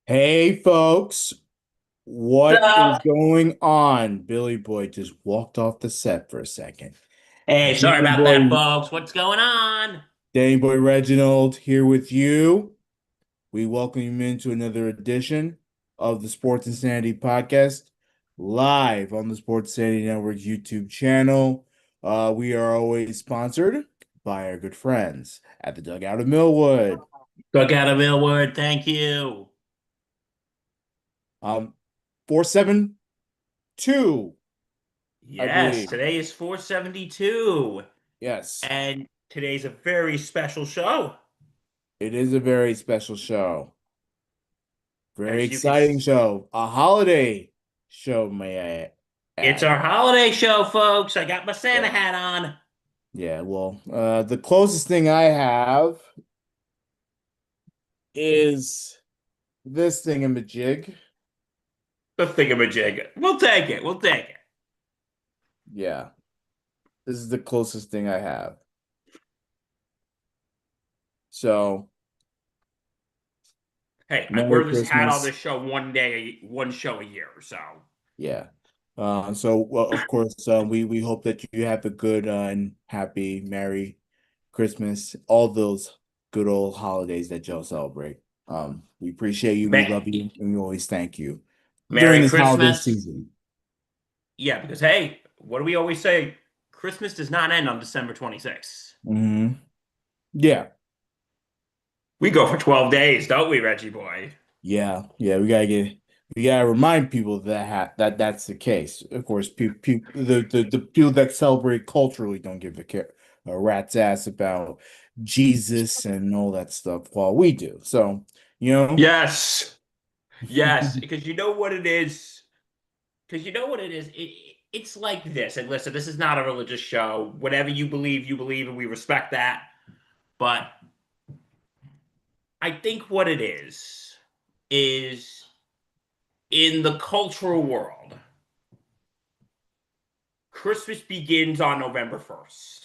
Hey folks, what is Hello. going on? Billy Boy just walked off the set for a second. Hey, sorry Danny about that, Boy, folks. What's going on? Danny Boy Reginald here with you. We welcome you into another edition of the Sports Insanity Podcast, live on the Sports Insanity Network's YouTube channel. We are always sponsored by our good friends at the Dugout of Millwood. Look out of Millward. Thank you. Um, 472, I Yes, believe. today is 472, Yes. and today's a very special show. It is a very special show. Very As you can exciting see, show. A holiday show, may I it's add. our holiday show, folks. I got my Santa Yeah. hat on. Yeah, well, the closest thing I have is this thingamajig. The thingamajig. We'll take it. We'll take it. Yeah, this is the closest thing I have. So, Hey, I Merry wear this hat on Christmas. this show one day, one show a year. So, Yeah. Well, of course, we hope that you have a good and happy Merry Christmas, all those good old holidays that y'all celebrate. We appreciate you, we Ma- love you, and we always thank you during Merry this holiday Christmas. season. Yeah, because hey, what do we always say? Christmas does not end on December 26th. Yeah, We go for 12 days, don't we, Reggie boy? yeah. We gotta remind people that's the case. Of course, the people that celebrate culturally don't give a rat's ass about Jesus and all that stuff, while we do. So, you know. Yes. Yes, because you know what it is. Because you know what it is. It's like this. And listen, this is not a religious show. Whatever you believe, and we respect that. But I think what it is in the cultural world, Christmas begins on November 1st.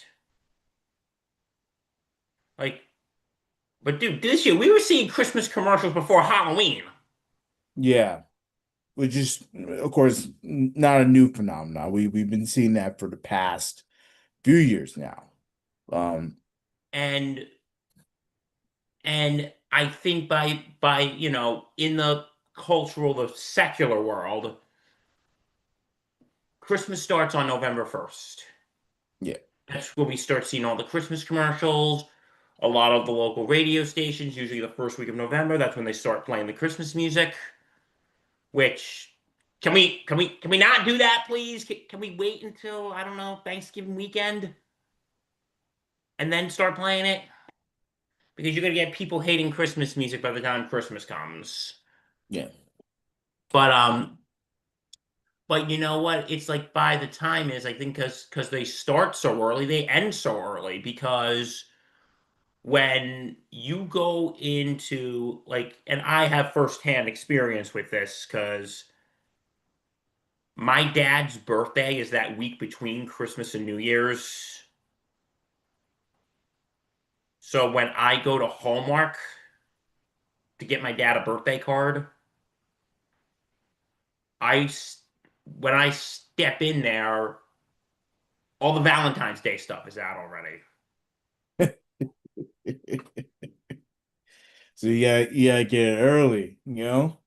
Like, but dude, this year we were seeing Christmas commercials before Halloween. Yeah. Which is, of course, not a new phenomenon. We've been seeing that for the past few years now. Um, And I think by in the cultural, the secular world, Christmas starts on November 1st. yeah, That's when we start seeing all the Christmas commercials. A lot of the local radio stations, usually the first week of November, that's when they start playing the Christmas music. Which can we not do that, please? Can we wait until, I don't know, Thanksgiving weekend and then start playing it? Because you're gonna get people hating Christmas music by the time Christmas comes. yeah, But you know what? It's like by the time is, I think, because they start so early, they end so early. Because when you go into like, and I have firsthand experience with this, because my dad's birthday is that week between Christmas and New Year's. So when I go to Hallmark to get my dad a birthday card, I when I step in there, all the Valentine's Day stuff is out already. So you gotta get it early, you know?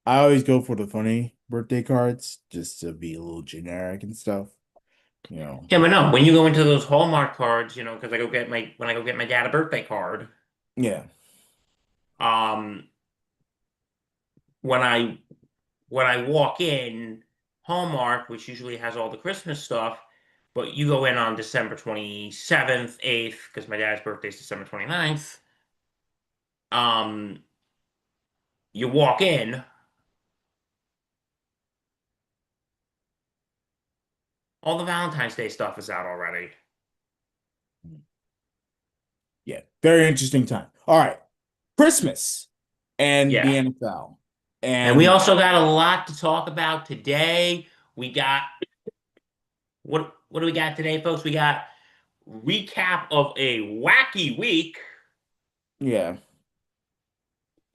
I always go for the funny birthday cards just to be a little generic and stuff, you know. Yeah, but no, when you go into those Hallmark cards, because when I go get my dad a birthday card, Yeah, um, when I when I walk in, Hallmark, which usually has all the Christmas stuff, but you go in on December 27th, 8th, because my dad's birthday is December 29th. Um, you walk in, all the Valentine's Day stuff is out already. yeah. Very interesting time. All right. Christmas and Yeah. the NFL. And we And also got a lot to talk about today. We got what do we got today, folks? We got recap of a wacky week. yeah,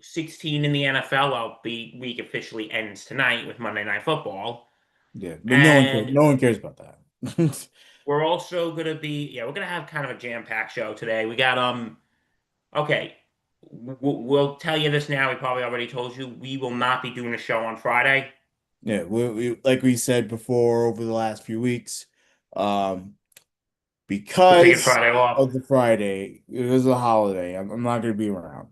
16 in the NFL. Well, the week officially ends tonight with Monday Night Football. Yeah, but And no one cares about that. we're also gonna be, yeah, we're gonna have kind of a jam-packed show today. We got okay, we'll tell you this now. We probably already told you we will not be doing a show on Friday. Yeah, like we said before over the last few weeks, um, We're taking because Friday off. of the Friday, it was a holiday. I'm not going to be around.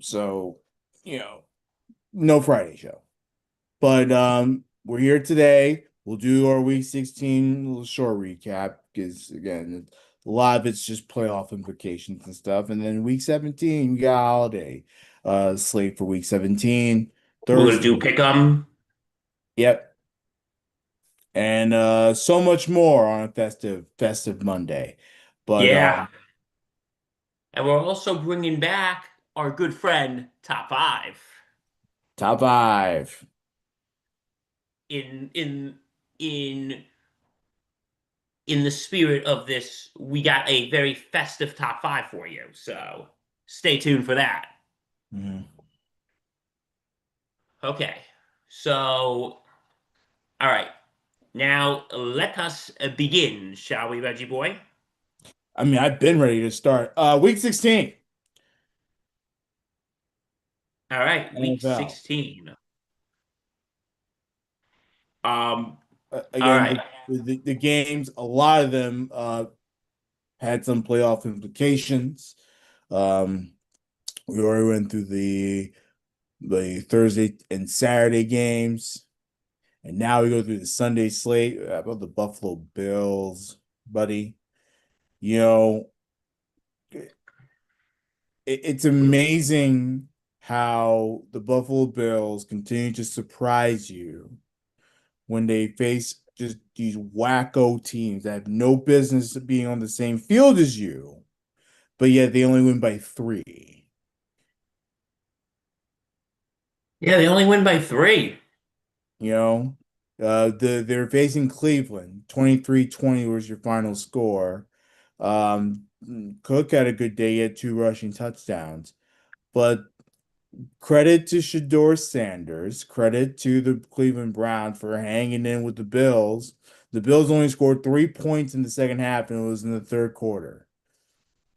So you know, no Friday show. But we're here today. We'll do our week 16 little short recap because again, a lot of it's just playoff implications and stuff. And then week 17, we got a holiday slate for week 17, We're gonna Thursday. do pick 'em. Yep. And so much more on a festive Monday. But Yeah, and we're also bringing back our good friend Top Five. top five. In in in in the spirit of this, we got a very festive top five for you. So stay tuned for that. Mhm. Okay. So, all right. Now let us begin, shall we, Reggie boy? I mean, I've been ready to start. Week 16, All right, week NFL. 16. Um, all Again, right. the games, a lot of them had some playoff implications. Um, we already went through the Thursday and Saturday games, and now we go through the Sunday slate. How about the Buffalo Bills, buddy? You know, it's amazing how the Buffalo Bills continue to surprise you when they face just these wacko teams that have no business being on the same field as you, but yet they only win by three. Yeah, they only win by three. You know, they're facing Cleveland. 23-20 was your final score. Cook had a good day. He had two rushing touchdowns. But credit to Shador Sanders, credit to the Cleveland Browns for hanging in with the Bills. The Bills only scored 3 points in the second half, and it was in the third quarter.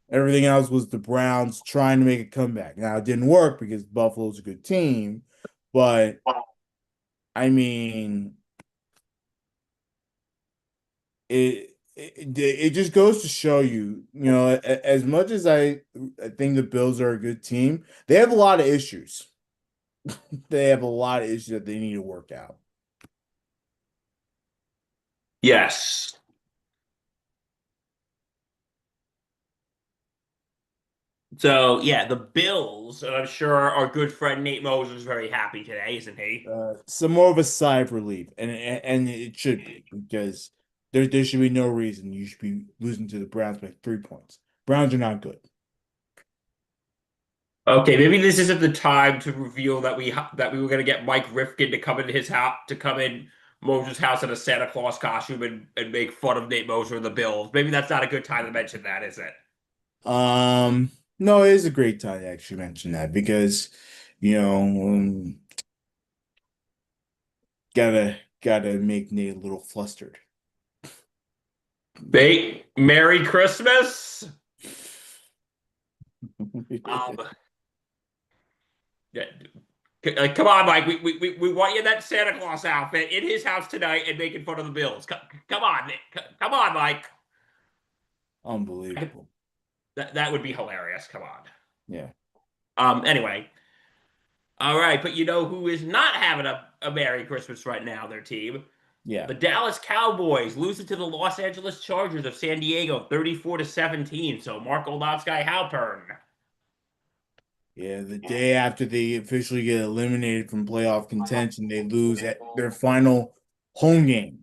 Everything else was the Browns trying to make a comeback. Now, it didn't work because Buffalo's a good team, but I mean, it just goes to show you, as much as I think the Bills are a good team, they have a lot of issues. They have a lot of issues that they need to work out. Yes. So yeah, the Bills, and I'm sure our good friend Nate Moses is very happy today, isn't he? Some more of a sigh of relief, and it should be because there should be no reason you should be losing to the Browns by 3 points. Browns are not good. Okay, maybe this isn't the time to reveal that we were gonna get Mike Rifkin to come into his house to come in Moses' house in a Santa Claus costume and make fun of Nate Moser and the Bills. Maybe that's not a good time to mention that, is it? No, it is a great time to actually mention that because gotta make Nate a little flustered. Merry Christmas. Um, yeah, come on, Mike. We want you in that Santa Claus outfit in his house tonight and making fun of the Bills. Come on, Nick. Come on, Mike. Unbelievable. That would be hilarious. Come on. Yeah. Anyway, all right, but you know who is not having a Merry Christmas right now, their team? Yeah. The Dallas Cowboys losing to the Los Angeles Chargers of San Diego 34 to 17. So Mark Oldowski Halpern. Yeah, the day after they officially get eliminated from playoff contention, they lose at their final home game.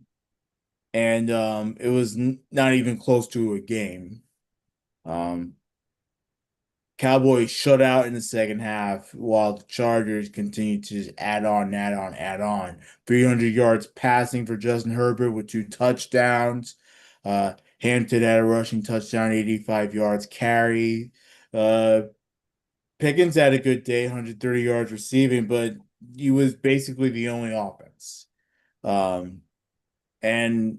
And it was not even close to a game. Um, Cowboys shut out in the second half while the Chargers continued to just add on, add on, add on. 300 yards passing for Justin Herbert with two touchdowns. Hampton had a rushing touchdown, 85 yards carry. Uh, Pickens had a good day, 130 yards receiving, but he was basically the only offense. Um, and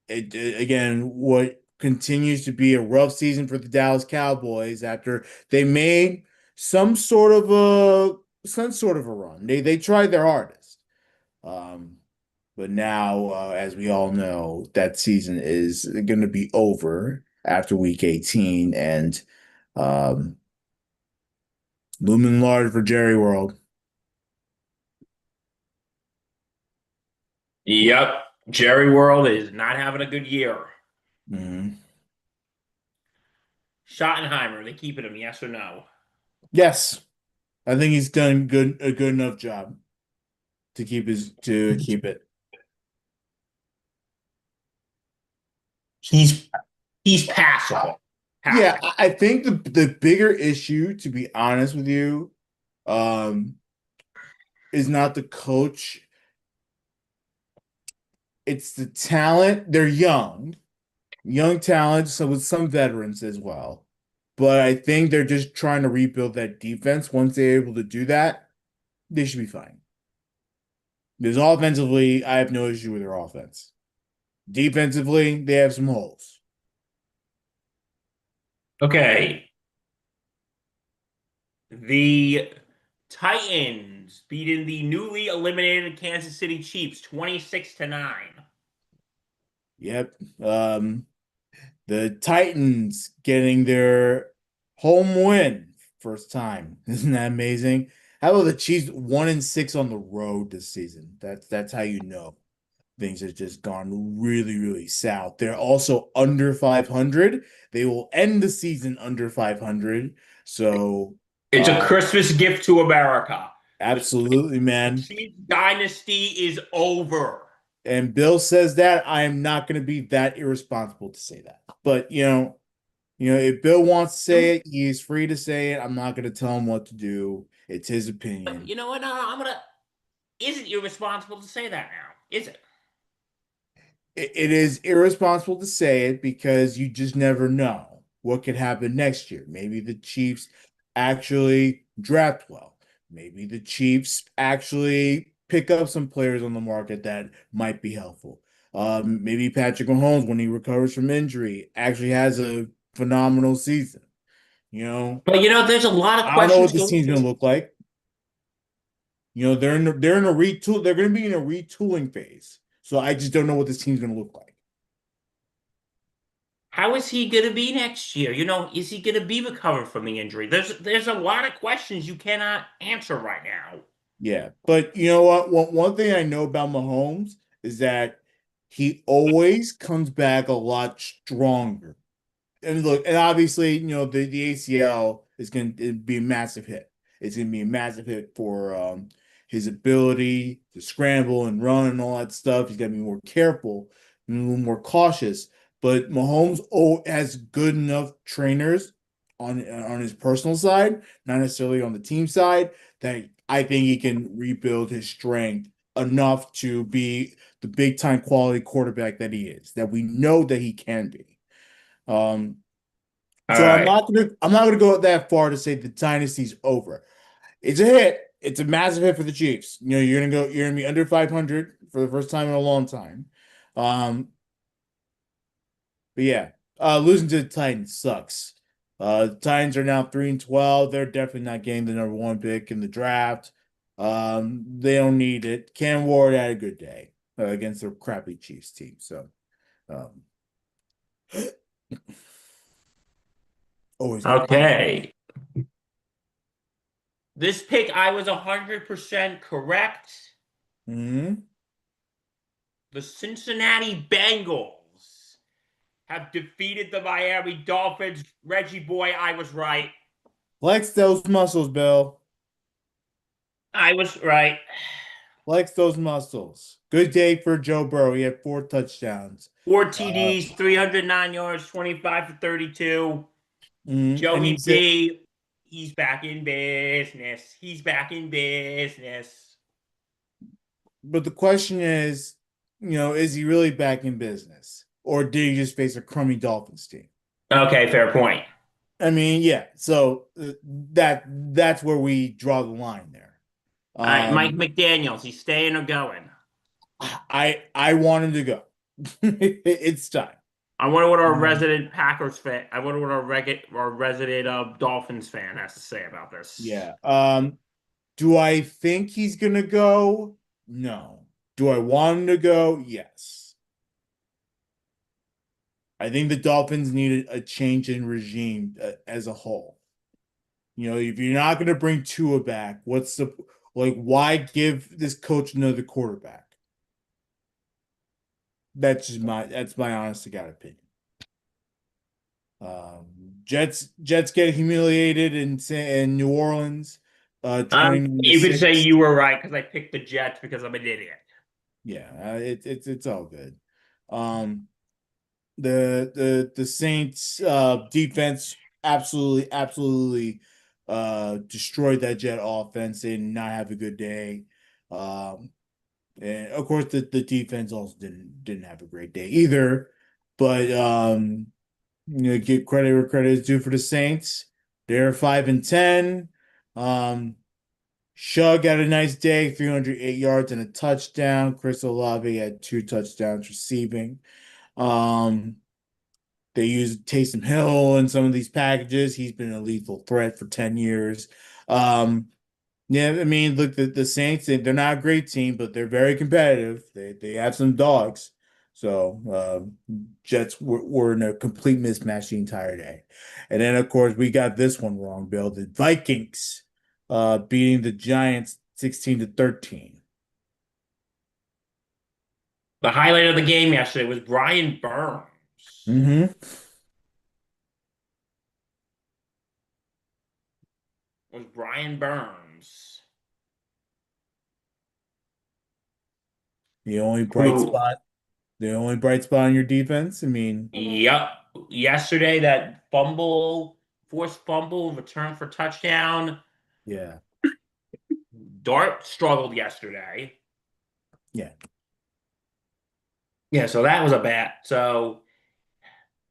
again, what continues to be a rough season for the Dallas Cowboys after they made some sort of a run. They tried their hardest. Um, but now, as we all know, that season is going to be over after week 18 and um, looming large for Jerry World. Yep. Jerry World is not having a good year. Mhm. Schottenheimer, they keeping him, yes or no? Yes, I think he's done a good enough job to keep it. He's he's passable. Yeah, Passable. I think the bigger issue, to be honest with you, um, is not the coach. It's the talent. They're young talent, so with some veterans as well. But I think they're just trying to rebuild that defense. Once they're able to do that, they should be fine. Because offensively, I have no issue with their offense. Defensively, they have some holes. Okay. The Titans beating the newly eliminated Kansas City Chiefs 26-9. Yep. The Titans getting their home win first time. Isn't that amazing? How about the Chiefs 1-6 on the road this season? That's how you know things have just gone really, really south. They're also under 500. They will end the season under 500. So, It's a Christmas gift to America. The, absolutely, the man. Chiefs dynasty is over. And Bill says that I am not going to be that irresponsible to say that. But if Bill wants to say it, he's free to say it. I'm not going to tell him what to do. It's his opinion. You know what? No, I'm gonna. Is it irresponsible to say that now? Is it? It is irresponsible to say it because you just never know what could happen next year. Maybe the Chiefs actually draft well. Maybe the Chiefs actually pick up some players on the market that might be helpful. Maybe Patrick Mahomes, when he recovers from injury, actually has a phenomenal season. You know, But there's a lot of I don't know questions what this going team's to. going to look like. They're in a retool. They're going to be in a retooling phase. So I just don't know what this team's going to look like. How is he going to be next year? Is he going to be recovered from the injury? There's a lot of questions you cannot answer right now. Yeah, but you know what? One thing I know about Mahomes is that he always comes back a lot stronger. And look, and obviously, the ACL is going to be a massive hit. It's going to be a massive hit for his ability to scramble and run and all that stuff. He's got to be more careful and a little more cautious. But Mahomes has good enough trainers on his personal side, not necessarily on the team side, that I think he can rebuild his strength enough to be the big time quality quarterback that he is, that we know that he can be. Um, All so I'm right. not gonna go that far to say the dynasty's over. It's a hit. It's a massive hit for the Chiefs. You're gonna be under 500 for the first time in a long time. Um, but yeah, losing to the Titans sucks. The Titans are now 3-12. They're definitely not getting the number one pick in the draft. They don't need it. Cam Ward had a good day against their crappy Chiefs team. So, um, always good. Okay. This pick, I was 100% correct. Hmm. The Cincinnati Bengals have defeated the Miami Dolphins. Reggie boy, I was right. Flex those muscles, Bill. I was right. Flex those muscles. Good day for Joe Burrow. He had 4 touchdowns. Four Uh, TDs, 309 yards, 25 for 32. and Joey he's it. B, he's back in business. He's back in business. But the question is he really back in business? Or did he just face a crummy Dolphins team? Okay, fair point. I mean, yeah. So that's where we draw the line there. All right, Mike Um, McDaniels, he's staying or going? I want him to go. It's time. I wonder what our Um, resident Packers fan, I wonder what our resident Dolphins fan has to say about this. yeah. Do I think he's gonna go? No. Do I want him to go? Yes. I think the Dolphins need a change in regime as a whole. If you're not going to bring Tua back, what's the like? Why give this coach another quarterback? That's my honest to God opinion. Um, Jets get humiliated in New Orleans, 20 to You could say 6. you were right because I picked the Jets because I'm an idiot. Yeah, it's all good. Um, the Saints defense absolutely destroyed that Jet offense. They did not have a good day. Um, and of course the defense also didn't have a great day either. But give credit where credit is due for the Saints. They're 5-10. Um, Shug had a nice day, 308 yards and a touchdown. Chris Olave had 2 touchdowns receiving. Um, they use Taysom Hill in some of these packages. He's been a lethal threat for 10 years. Um, yeah, I mean, look, the Saints, they're not a great team, but they're very competitive. They have some dogs. So Jets were in a complete mismatch the entire day. And then, of course, we got this one wrong, Bill. The Vikings beating the Giants 16-13. The highlight of the game yesterday was Brian Burns. Mm-hmm. Was Brian Burns. The only bright Who, spot, the only bright spot on your defense. I mean, yep. Yesterday, that forced fumble, return for touchdown. yeah, Dart struggled yesterday. yeah. Yeah, so that was a bad. So,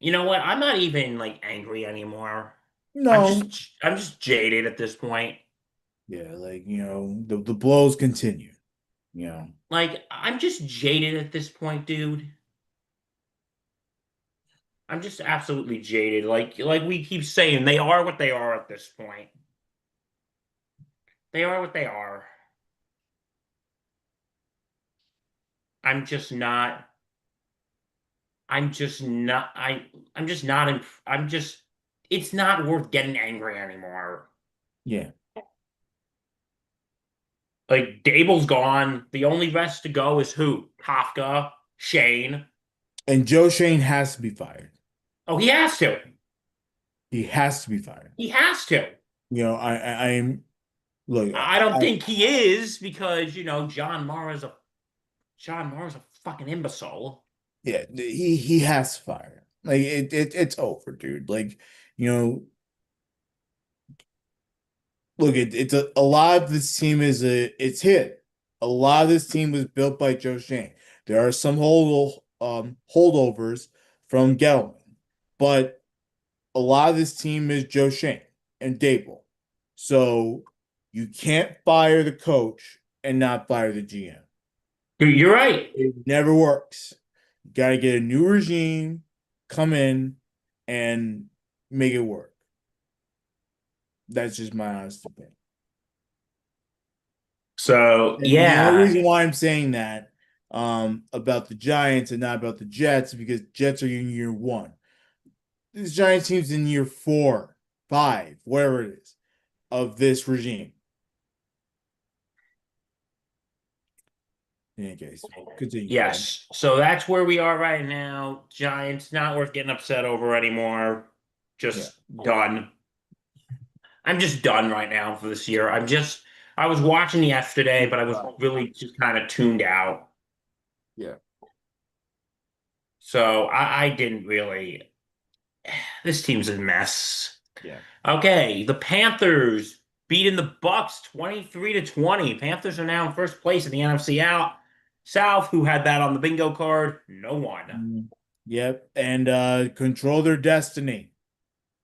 you know what? I'm not even like angry anymore. No, I'm just jaded at this point. yeah, like the blows continue. You know, Like, I'm just jaded at this point, dude. I'm just absolutely jaded. Like we keep saying, they are what they are at this point. They are what they are. I'm just not. I'm just not. I'm just not. I'm just. It's not worth getting angry anymore. yeah. Like Dable's gone. The only rest to go is who? Kafka, Shane. And Joe Shane has to be fired. Oh, he has to. He has to be fired. He has to. I'm look. I don't think he is because John Mara's a fucking imbecile. Yeah, he has to fire. Like it's over, dude. Like you know, look, it's a lot of this team it's hit. A lot of this team was built by Joe Shane. There are some holdovers from Gettleman, but a lot of this team is Joe Shane and Dable. So you can't fire the coach and not fire the GM. You're right. It never works. You got to get a new regime, come in, and make it work. That's just my honest opinion. So And the only yeah, reason why I'm saying that about the Giants and not about the Jets is because Jets are in year one. This Giants team's in year 4, 5, whatever it is, of this regime. In any case, continue, Bill. yes. So that's where we are right now. Giants not worth getting upset over anymore. Yeah. Just done. I'm just done right now for this year. I was watching yesterday, but I was really just kind of tuned out. Yeah. So I didn't really. This team's a mess. Yeah. Okay, the Panthers beating the Bucks 23-20. Panthers are now in first place in the NFC out. South, who had that on the bingo card? No one. Yep. And control their destiny.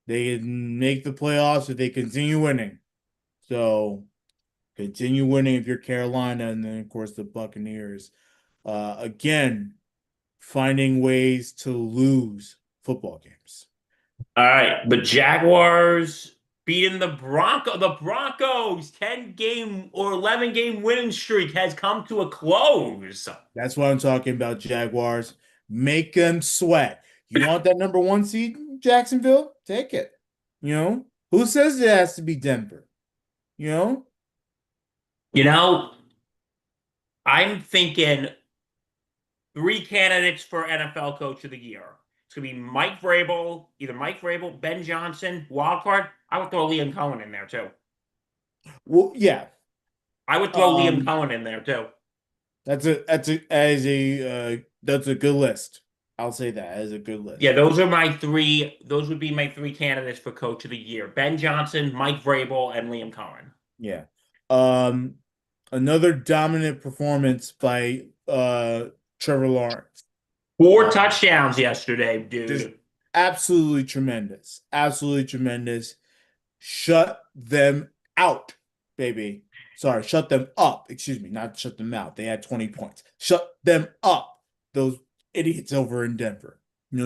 They can make the playoffs if they continue winning. So continue winning if you're Carolina, and then of course the Buccaneers. Again, finding ways to lose football games. All right, the Jaguars beating the Broncos 10 game or 11 game winning streak has come to a close. That's what I'm talking about, Jaguars. Make them sweat. You want that number one seed in Jacksonville? Take it. You know, who says it has to be Denver? You know, You know, I'm thinking three candidates for NFL Coach of the Year. It's gonna be Mike Vrabel, either Mike Vrabel, Ben Johnson, wild card. I would throw Liam Cohen in there too. well, yeah. I would throw Liam Um, Cohen in there too. that's a good list. I'll say that as a good Yeah, list. those are my three. Those would be my three candidates for Coach of the Year: Ben Johnson, Mike Vrabel, and Liam Cohen. Yeah. Um, Another dominant performance by Trevor Lawrence. Four Um, touchdowns yesterday, just dude. absolutely tremendous. Absolutely tremendous. Shut them out, baby. Sorry, shut them up. Excuse me, not shut them out. They had 20 points. Shut them up. Those idiots over in Denver.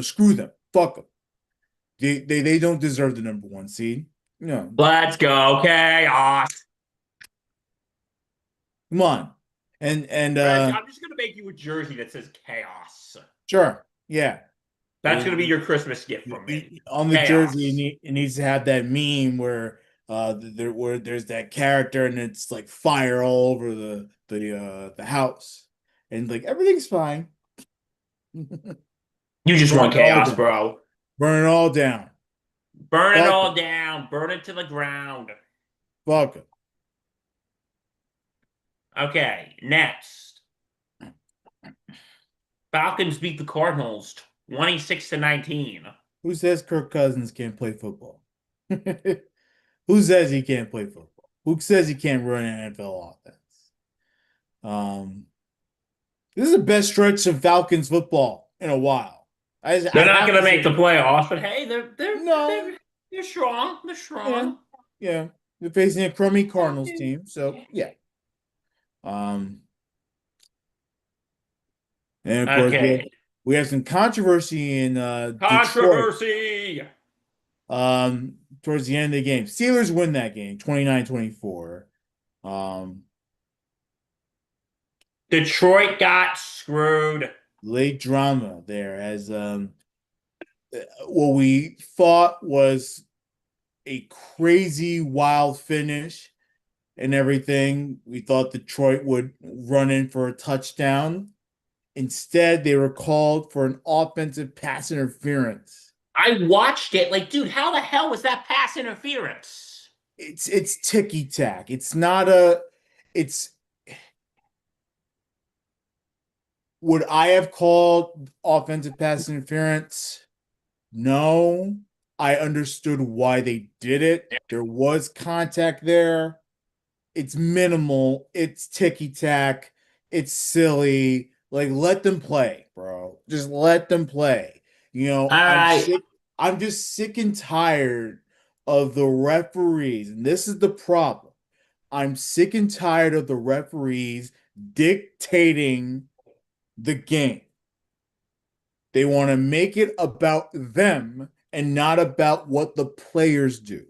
Screw them. Fuck them. They don't deserve the number one seed. No, Let's go, chaos. come on. And Reg, I'm just gonna make you a jersey that says chaos. sure, yeah. That's gonna be It, your Christmas gift from me. on the jersey, Chaos. it needs to have that meme where there's that character and it's like fire all over the house, and like everything's fine. You just Burn want it all chaos, down. bro. Burn it all down. Burn it Fuck all it. down. Burn it to the ground. Fuck it. Okay, next. Falcons beat the Cardinals 26 to 19. Who says Kirk Cousins can't play football? Who says he can't play football? Who says he can't run an NFL offense? Um, this is the best stretch of Falcons football in a while. I They're not have going to to make say the that. playoffs, but hey, No, they're strong. They're yeah, strong. yeah. They're facing a crummy Cardinals team, so yeah. Um, and of course Okay. we have some controversy in Detroit. Controversy. Towards the end of the game. Steelers win that game, 29-24. Um, Detroit got screwed. Late drama there as what we thought was a crazy wild finish and everything. We thought Detroit would run in for a touchdown. Instead, they were called for an offensive pass interference. I watched it. Like, dude, how the hell was that pass interference? It's ticky tack. It's not a it's would I have called offensive pass interference? No. I understood why they did it. There was contact there. It's minimal. It's ticky tack. It's silly. Like, let them play, bro. Just let them play. All right. I'm just sick and tired of the referees. And this is the problem. I'm sick and tired of the referees dictating the game. They want to make it about them and not about what the players do.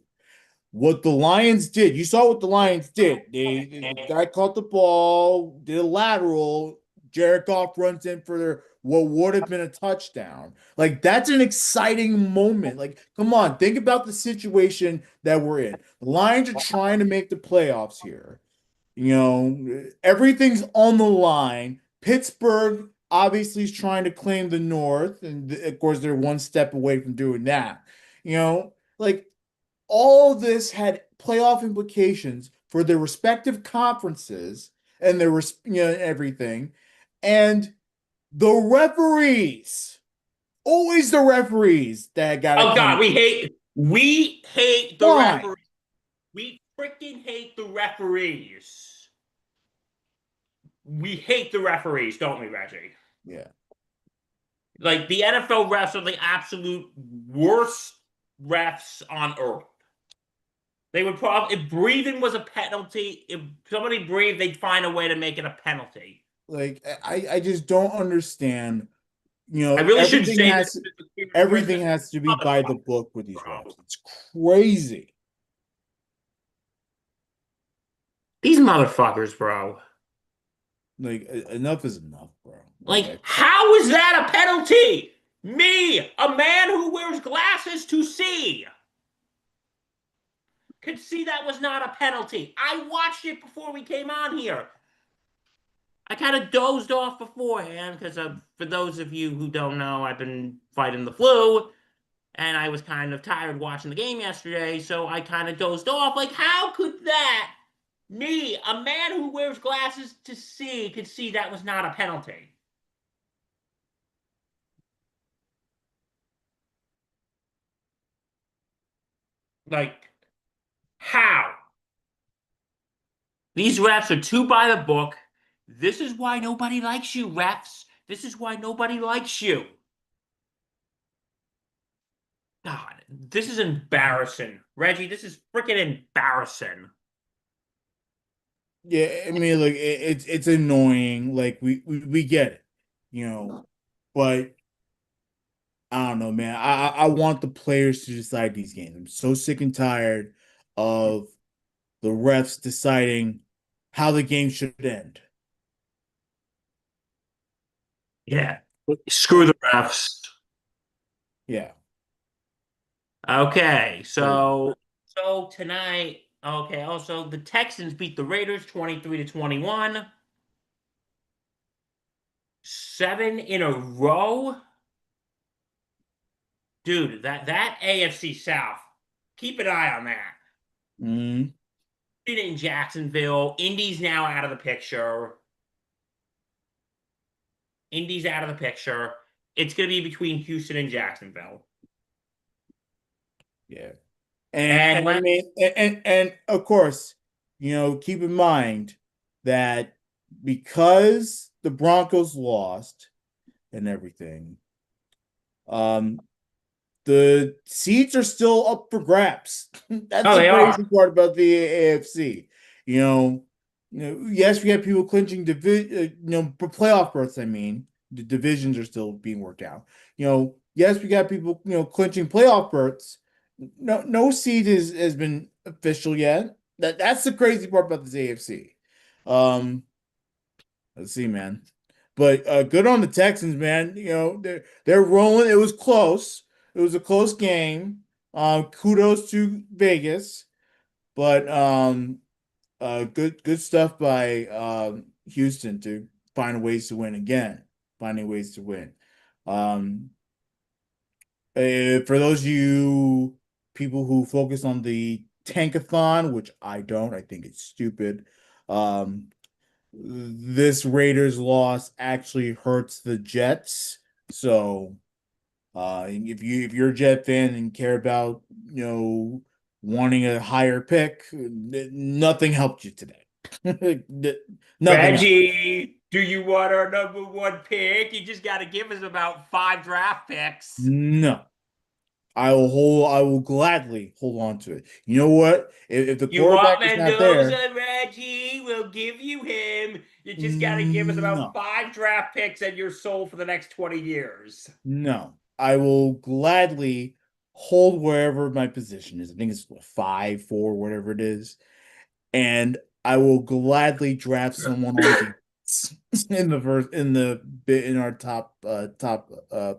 What the Lions did, you saw what the Lions did. The guy caught the ball, did a lateral. Jared Goff runs in for what would have been a touchdown. Like that's an exciting moment. Like, come on, think about the situation that we're in. The Lions are trying to make the playoffs here. Everything's on the line. Pittsburgh obviously is trying to claim the North, and of course, they're one step away from doing that. Like all this had playoff implications for their respective conferences and everything. And the referees, always the referees that got to Oh God, come. we hate the Why? referees. We freaking hate the referees. We hate the referees, don't we, Reggie? Yeah. Like the NFL refs are the absolute worst refs on earth. They would probably, if breathing was a penalty, if somebody breathed, they'd find a way to make it a penalty. Like I just don't understand. I really should say this is the spirit of Everything Christmas. has to be by the Motherfucker, book with these bro. refs. It's crazy. These motherfuckers, bro. Like enough is enough, bro. Like Like, how is that a penalty? Me, a man who wears glasses to see, could see that was not a penalty. I watched it before we came on here. I kind of dozed off beforehand because, for those of you who don't know, I've been fighting the flu and I was kind of tired watching the game yesterday, so I kind of dozed off. Like, how could that, me, a man who wears glasses to see, could see that was not a penalty? Like, how? These refs are too by the book. This is why nobody likes you, refs. This is why nobody likes you. God, this is embarrassing. Reggie, this is freaking embarrassing. yeah, I mean, like it's annoying. Like we get it, you know, but I don't know, man. I want the players to decide these games. I'm so sick and tired of the refs deciding how the game should end. Yeah. Screw the refs. Yeah, Okay, crazy. so tonight, okay, also the Texans beat the Raiders 23 to 21. 7 in a row. Dude, that AFC South. Keep an eye on that. Mm, In Jacksonville, Indy's now out of the picture. Indy's out of the picture. It's going to be between Houston and Jacksonville. yeah. And And I mean, and of course, keep in mind that because the Broncos lost and everything, um, the seats are still up for grabs. That's oh, the they crazy are. part about the AFC. You know, yes, we have people clinching for playoff berths. I mean, the divisions are still being worked out. Yes, we got people, clinching playoff berths. No seed has been official yet. That's the crazy part about this AFC. Um, let's see, man. But good on the Texans, man. They're rolling. It was close. It was a close game. Kudos to Vegas, but good stuff by Houston to find ways to win again, finding ways to win. Um, for those of you people who focus on the tankathon, which I don't, I think it's stupid. Um, this Raiders loss actually hurts the Jets. So, if you're a Jet fan and care about wanting a higher pick, nothing helped you today. Nothing helped. Reggie, do you want our number one pick? You just got to give us about 5 draft picks. No, I will gladly hold on to it. You know what? If the You quarterback want is not there, Mendoza, Reggie? We'll give you him. You just got to give us about no. 5 draft picks and you're sold for the next 20 years. No, I will gladly hold wherever my position is. I think it's 5, 4, whatever it is, and I will gladly draft someone on defense in our top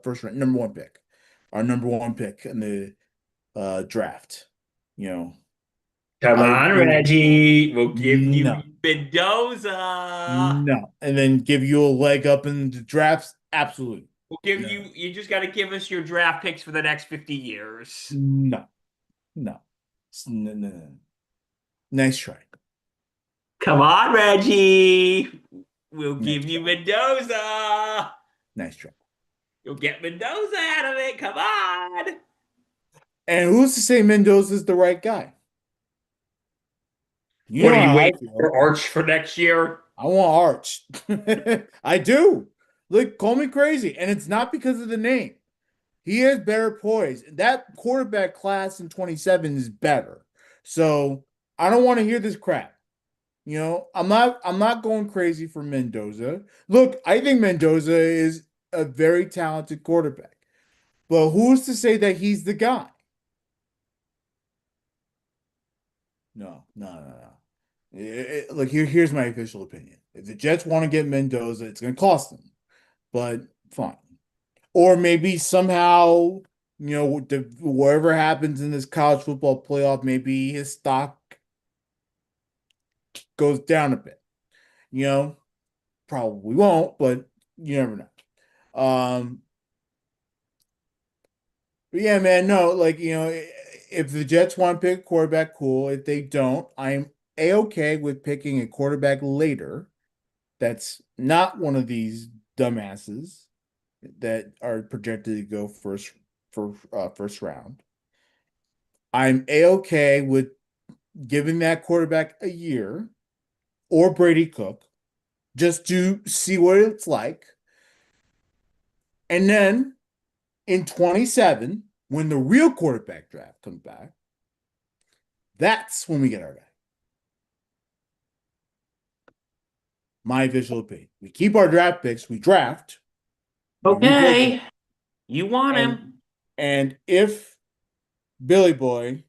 first round number one pick, our number one pick in the draft. You know, Come I on, will Reggie. We'll give you no, Mendoza. no, and then give you a leg up in the drafts. Absolutely, We'll give no, you, you just got to give us your draft picks for the next 50 years. no, no, no, no, no. Nice try. Come on, Reggie. We'll Nice give you try. Mendoza. Nice try. You'll get Mendoza out of it. Come on. And who's to say Mendoza's the right guy? You What know are you how I waiting feel. for Arch for next year? I want Arch. I do. Look, call me crazy. And it's not because of the name. He has better poise. That quarterback class in 27 is better. So I don't want to hear this crap. I'm not going crazy for Mendoza. Look, I think Mendoza is a very talented quarterback. But who's to say that he's the guy? No, no, no, no. Look, here's my official opinion. If the Jets want to get Mendoza, it's going to cost them. But fine. Or maybe somehow, whatever happens in this college football playoff, maybe his stock goes down a bit. You know, Probably won't, but you never know. But yeah, man, no, if the Jets want to pick a quarterback, cool. If they don't, I'm a-okay with picking a quarterback later that's not one of these dumbasses that are projected to go first round. I'm a-okay with giving that quarterback a year or Brady Cook just to see what it's like. And then in 27, when the real quarterback draft comes back, that's when we get our guy. My official opinion. We keep our draft picks, we draft, we rebuild them. Okay, you want And him. and if Billy Boy,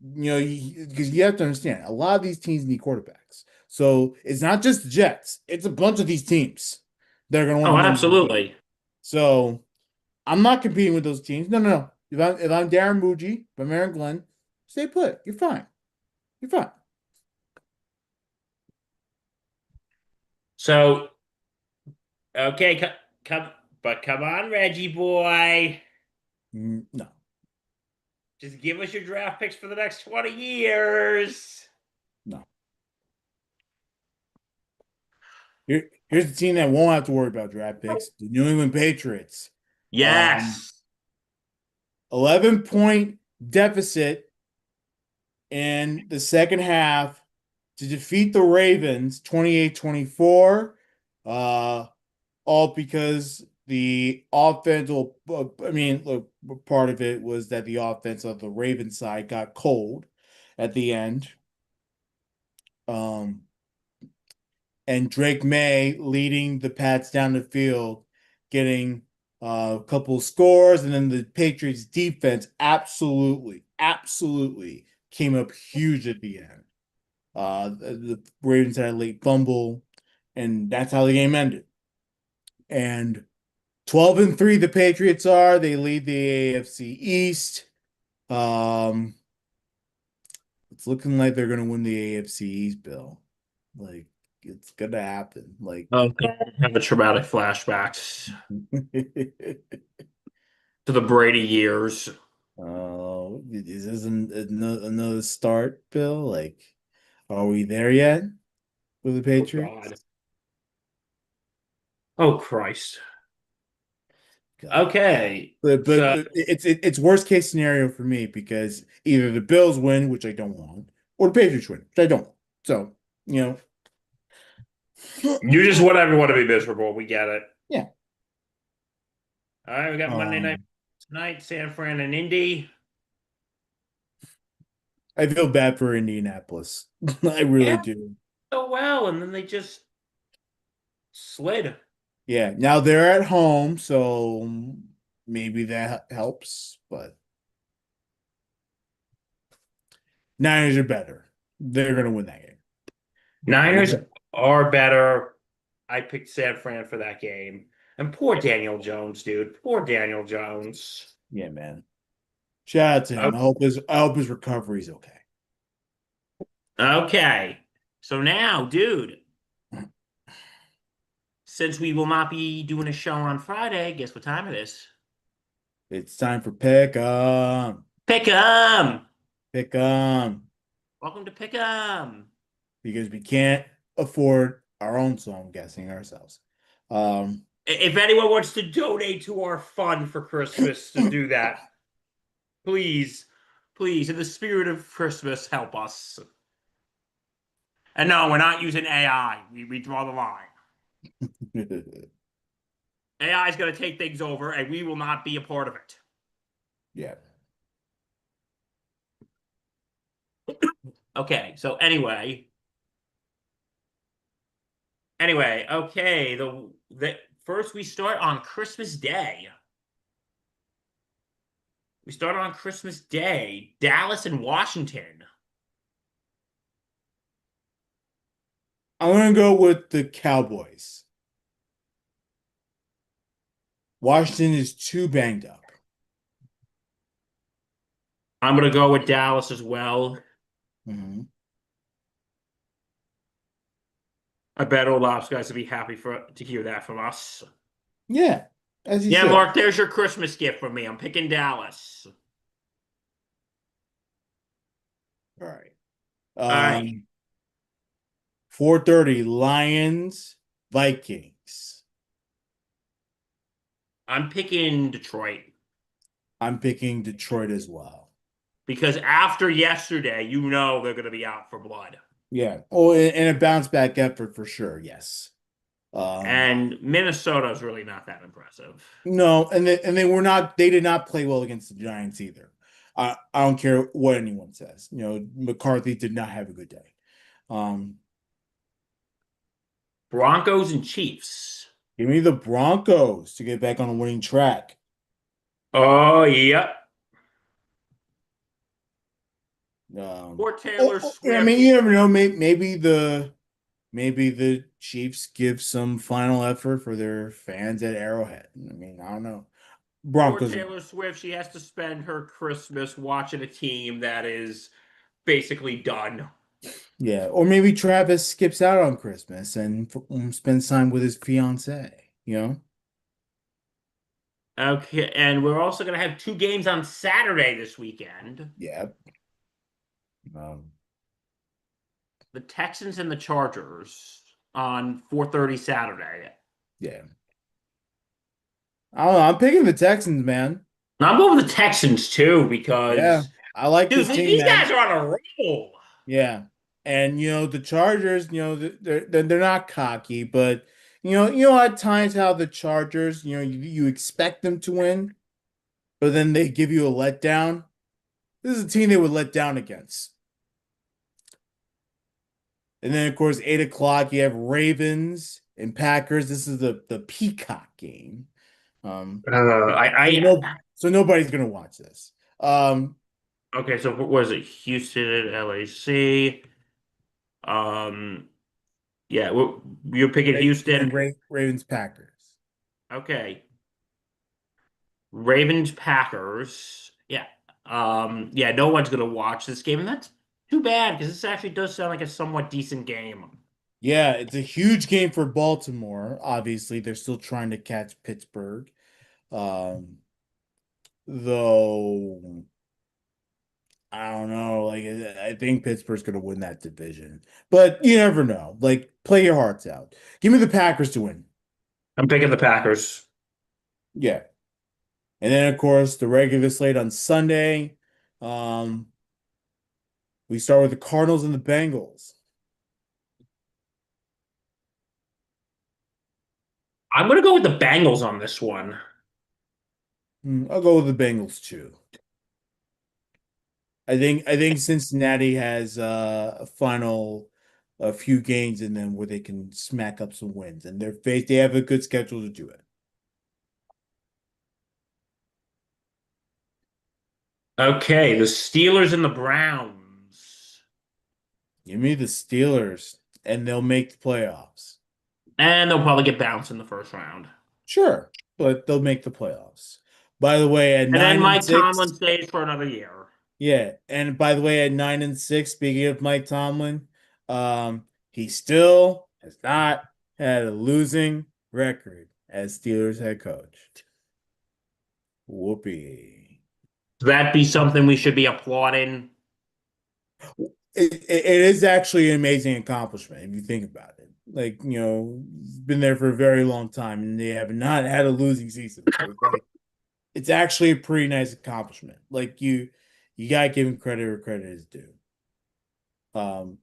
because you have to understand, a lot of these teams need quarterbacks. So it's not just the Jets, it's a bunch of these teams that are going to want Oh, to win this game. absolutely. So I'm not competing with those teams. No, no, no. If I'm Darren Muji, if I'm Aaron Glenn, stay put. You're fine. You're fine. So, okay, come on, Reggie boy. No, Just give us your draft picks for the next 20 years. no. Here's the team that won't have to worry about draft picks: the New England Patriots. Um, Yes. 11-point deficit in the second half to defeat the Ravens 28-24. All because the offense, I mean, look, part of it was that the offense of the Ravens side got cold at the end. Um, and Drake May leading the Pats down the field, getting a couple scores, and then the Patriots defense absolutely came up huge at the end. The Ravens had a late fumble, and that's how the game ended. And 12-3, the Patriots are. They lead the AFC East. Um, it's looking like they're gonna win the AFC East, Bill. Like it's gonna happen. Like Okay. Have the traumatic flashbacks to the Brady years. oh, is this another start, Bill? Like, are we there yet with the Oh, Patriots? God. Oh, Christ. God. Okay. But So it's worst case scenario for me because either the Bills win, which I don't want, or the Patriots win, which I don't want. So, you you just know, want everyone to be miserable. We get it. yeah. All right, we got Monday night Um, tonight, San Fran and Indy. I feel bad for Indianapolis. I really Yeah, do. so well, and then they just slid. Yeah. Now they're at home, so maybe that helps, but Niners are better. They're gonna win that game. Niners They- are better. I picked San Fran for that game. And poor Daniel Jones, dude. Poor Daniel Jones. Yeah, man. Shout out to him. I hope his recovery is okay. Okay. So now, dude, since we will not be doing a show on Friday, guess what time it is? It's time for pick 'em. Pick 'em. Pick 'em. Welcome to Pick 'em. Because we can't afford our own, so I'm guessing ourselves. Um, If anyone wants to donate to our fund for Christmas to do that, please, please, in the spirit of Christmas, help us. And no, we're not using AI. We draw the line. AI is going to take things over, and we will not be a part of it. Yeah. Okay, so anyway, okay. The first we start on Christmas Day. We start on Christmas Day, Dallas and Washington. I'm gonna go with the Cowboys. Washington is too banged up. I'm gonna go with Dallas as well. Mhm. I bet old Ops guys will be happy to hear that from us. Yeah, as you Yeah, should. Mark, there's your Christmas gift from me. I'm picking Dallas. All right. All right. 4:30 Lions, Vikings. I'm picking Detroit I'm picking Detroit as well. because after yesterday, you know they're gonna be out for blood. Yeah. Oh, and a bounce back effort for sure. Yes. Um, And Minnesota's really not that impressive. no, and they were not. They did not play well against the Giants either. I don't care what anyone says. McCarthy did not have a good day. Um, Broncos and Chiefs. Give me the Broncos to get back on a winning track. Oh, yep. Um, Or Taylor I Swift. mean, you never know. Maybe the Chiefs give some final effort for their fans at Arrowhead. I mean, I don't know. Poor Broncos. Taylor Swift. She has to spend her Christmas watching a team that is basically done. Yeah, or maybe Travis skips out on Christmas and spends time with his fiance. Okay, and we're also going to have two games on Saturday this weekend. Yeah. Um, The Texans and the Chargers on 4:30 Saturday. yeah. I don't know. I'm picking the Texans, man. Now I'm going with the Texans too Yeah, because, I like dude, this team, these man. guys are on a roll. Yeah, and the Chargers, they're not cocky, but at times how the Chargers, you expect them to win, but then they give you a letdown. This is a team they would let down against. And then of course 8 o'clock you have Ravens and Packers. This is the Peacock game. So I so nobody's gonna watch this. okay. So what was it? Houston and LAC. Um, yeah, you're picking And Houston. Ravens Packers. Okay, Ravens Packers. Yeah. Yeah, no one's gonna watch this game, and that's too bad because this actually does sound like a somewhat decent game. Yeah, it's a huge game for Baltimore. Obviously, they're still trying to catch Pittsburgh. Um, though I don't know, like I think Pittsburgh's going to win that division, but you never know. Like, play your hearts out. Give me the Packers to win. I'm picking the Packers. Yeah, and then of course the regular slate on Sunday. Um, we start with the Cardinals and the Bengals. I'm gonna go with the Bengals on this one. I'll go with the Bengals too. I think Cincinnati has a few games in them where they can smack up some wins, and they have a good schedule to do it. Okay, the Steelers and the Browns. Give me the Steelers, and they'll make the playoffs. And they'll probably get bounced in the first round. Sure, but they'll make the playoffs. By the way, at And then nine and Mike Tomlin six, stays for another year. yeah, and by the way, at 9 and 6, speaking of Mike Tomlin, he still has not had a losing record as Steelers head coach. Whoopee. That be something we should be applauding. It is actually an amazing accomplishment if you think about it. Like, he's been there for a very long time and they have not had a losing season. So it's actually a pretty nice accomplishment. Like you gotta give him credit where credit is due. Um,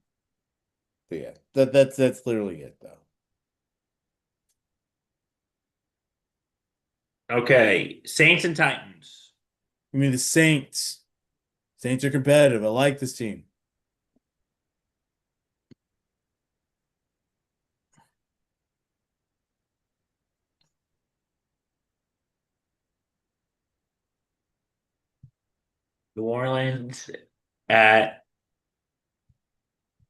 but yeah, that's literally it though. Okay, Saints and Titans. Give me the Saints. Saints are competitive. I like this team. New Orleans at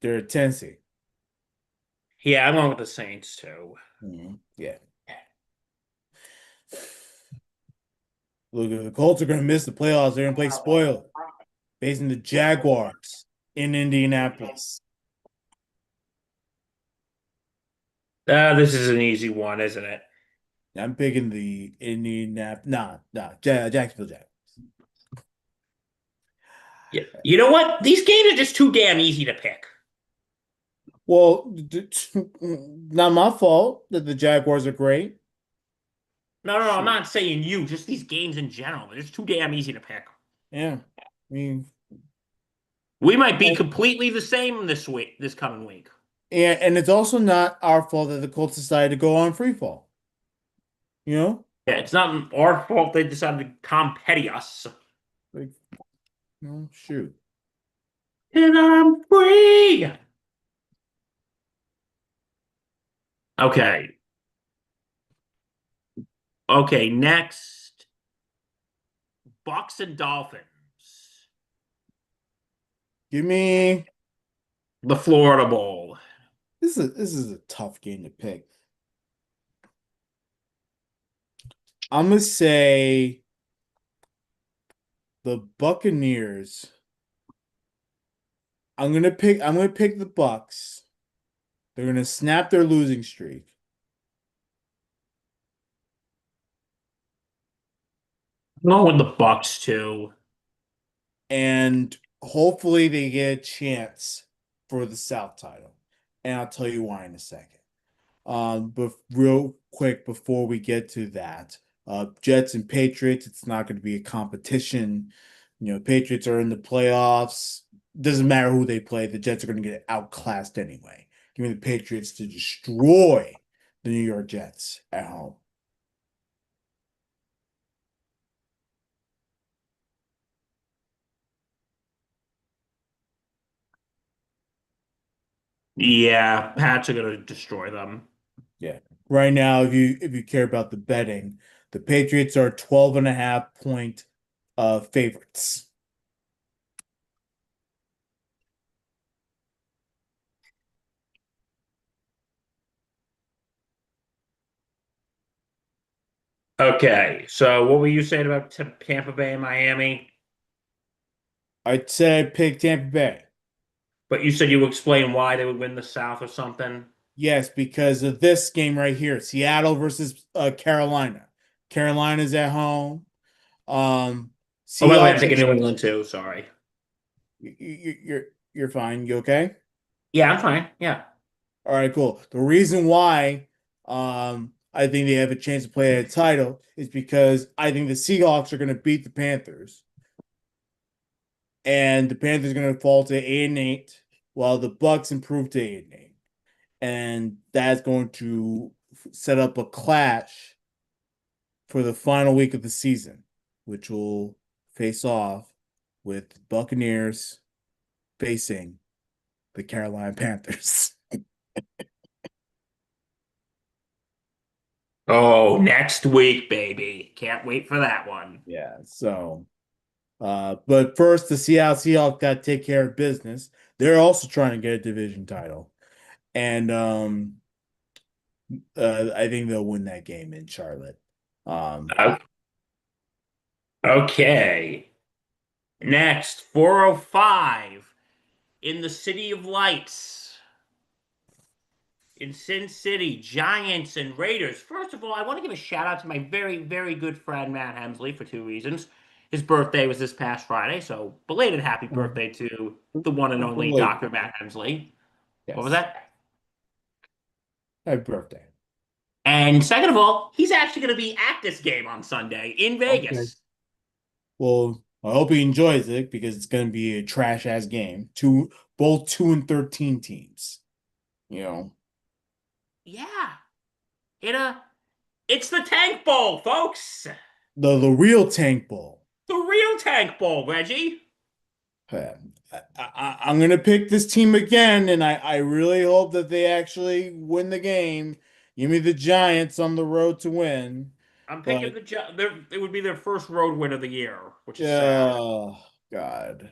They're at Tennessee. yeah, I'm going with the Saints too. Yeah. Look, if the Colts are going to miss the playoffs, they're going to play spoiled, facing the Jaguars in Indianapolis. This is an easy one, isn't it? I'm picking the Indianapolis. Nah, Jacksonville Jaguars. Yeah. You know what? These games are just too damn easy to pick. Well, not my fault that the Jaguars are great. No, I'm Shoot. not saying you, just these games in general. They're just too damn easy to pick. Yeah. I mean, We might be completely the same this week, this coming week. and it's also not our fault that the Colts decided to go on free fall. You know? Yeah, it's not our fault they decided to competi us. Like, shoot. And I'm free. Okay. Okay, next. Bucks and Dolphins. Give me The Florida Bowl. this is a tough game to pick. I'm gonna say the Buccaneers. I'm gonna pick the Bucks. They're gonna snap their losing streak. I'm going with the Bucks too. And hopefully they get a chance for the South title. And I'll tell you why in a second. But real quick before we get to that, Jets and Patriots, it's not going to be a competition. Patriots are in the playoffs. Doesn't matter who they play, the Jets are going to get outclassed anyway. Give me the Patriots to destroy the New York Jets at home. Yeah, Pats are gonna destroy them. Yeah. Right now, if you care about the betting, the Patriots are 12 and a half point favorites. Okay, so what were you saying about Tampa Bay and Miami? I'd say I pick Tampa Bay. But you said you would explain why they would win the South or something. Yes, because of this game right here, Seattle versus Carolina. Carolina's at home. Um, Oh, by the way, Seahawks. I'm thinking New England too. Sorry. You're fine. You okay? Yeah, I'm fine. Yeah. All right, cool. The reason why I think they have a chance to play a title is because I think the Seahawks are going to beat the Panthers, and the Panthers are going to fall to 8-8, while the Bucks improve to 8-8, and that's going to set up a clash for the final week of the season, which will face off with Buccaneers facing the Carolina Panthers. Oh, next week, baby. Can't wait for that one. Yeah, so but first the Seattle Seahawks got to take care of business. They're also trying to get a division title. And I think they'll win that game in Charlotte. Um Uh, okay. Next, 405 in the City of Lights in Sin City, Giants and Raiders. First of all, I want to give a shout out to my very, very good friend Matt Hemsley for two reasons. His birthday was this past Friday, so belated happy birthday to the one and only Belated. Dr. Matt Hemsley. What was Yes. that? Happy birthday. And second of all, he's actually going to be at this game on Sunday in Okay. Vegas. Well, I hope he enjoys it because it's going to be a trash ass game. Both 2 and 13 teams. You know. Yeah. It It's the Tank Bowl, folks. The real Tank Bowl. The real Tank Bowl, Reggie. Uh, I'm gonna pick this team again, and I really hope that they actually win the game. Give me the Giants on the road to win. I'm picking But the it would be their first road win of the year, which is sad. oh God.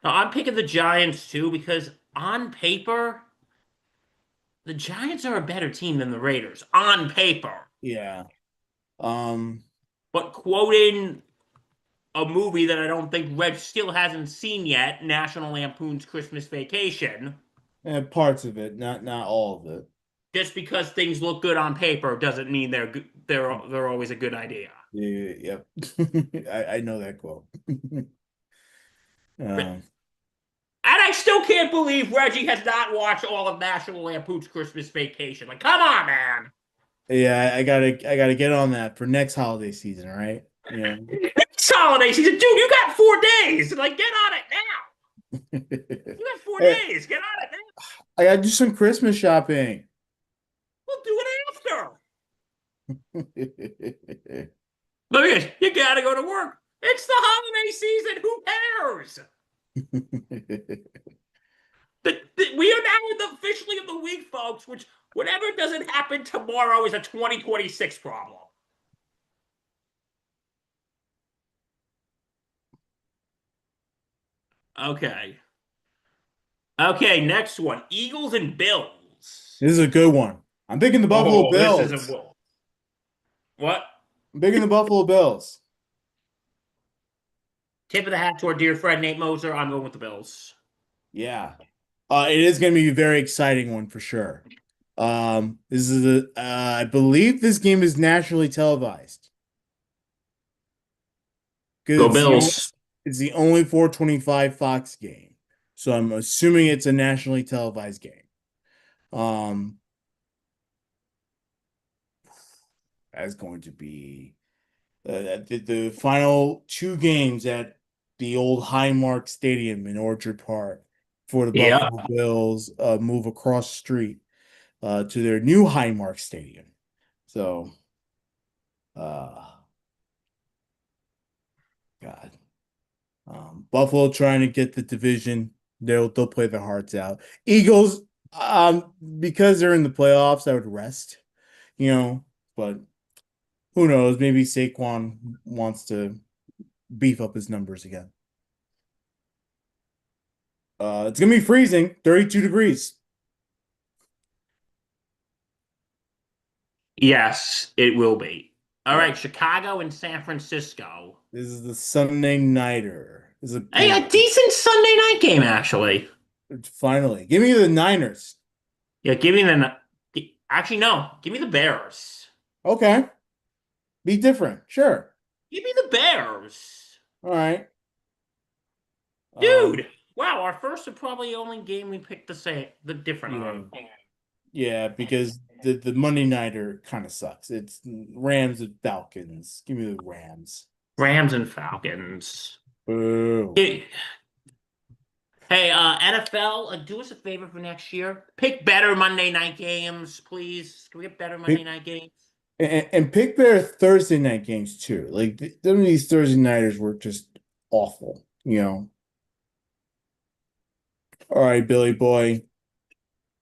Now, I'm picking the Giants too because on paper, the Giants are a better team than the Raiders on paper. Yeah. Um, But quoting a movie that I don't think Reg still hasn't seen yet, National Lampoon's Christmas Vacation, parts of it, not all of it. just because things look good on paper doesn't mean they're good, they're always a good idea. Yeah, yep. I know that quote. And Um, I still can't believe Reggie has not watched all of National Lampoon's Christmas Vacation. Like, come on, man. yeah, I gotta get on that for next holiday season, right? You know. It's holiday season. Dude, you got 4 days. Like, get on it now. You got four Hey, days. Get on it now. I gotta do some Christmas shopping. We'll do it after. Look at it. You gotta go to work. It's the holiday season. Who cares? We are now in the officially of the week, folks, which whatever doesn't happen tomorrow is a 2026 problem. Okay. Okay, next one. Eagles and Bills. This is a good one. I'm picking the Buffalo Oh, this is a Bills. what? I'm picking the Buffalo Bills. Tip of the hat to our dear friend Nate Moser. I'm going with the Bills. Yeah. It is going to be a very exciting one for sure. This is I believe this game is nationally televised Go because Bills. it's the only 425 Fox game. So I'm assuming it's a nationally televised game. Um, that's going to be the final two games at the old Highmark Stadium in Orchard Park for the Yeah. Buffalo Bills move across the street to their new Highmark Stadium. So, uh, God, Buffalo trying to get the division. They'll play their hearts out. Eagles, because they're in the playoffs, I would rest, you know, but who knows? Maybe Saquon wants to beef up his numbers again. It's gonna be freezing, 32 degrees. Yes, it will be. All Yeah. right, Chicago and San Francisco. This is the Sunday nighter. This is a Hey, good a decent Sunday night game, actually. finally. Give me the Niners. Yeah, give me the. Actually, no. Give me the Bears. Okay. Be different. Sure. Give me the Bears. All right. Dude, wow, our first and probably only game we picked the different Yeah. on. Yeah, because the Monday nighter kind of sucks. It's Rams and Falcons. Give me the Rams. Rams and Falcons. Boo. Hey, NFL, do us a favor for next year. Pick better Monday night games, please. Can we get better Monday Pick, night games? and pick better Thursday night games too. Like some of these Thursday nighters were just awful, you know. All right, Billy boy.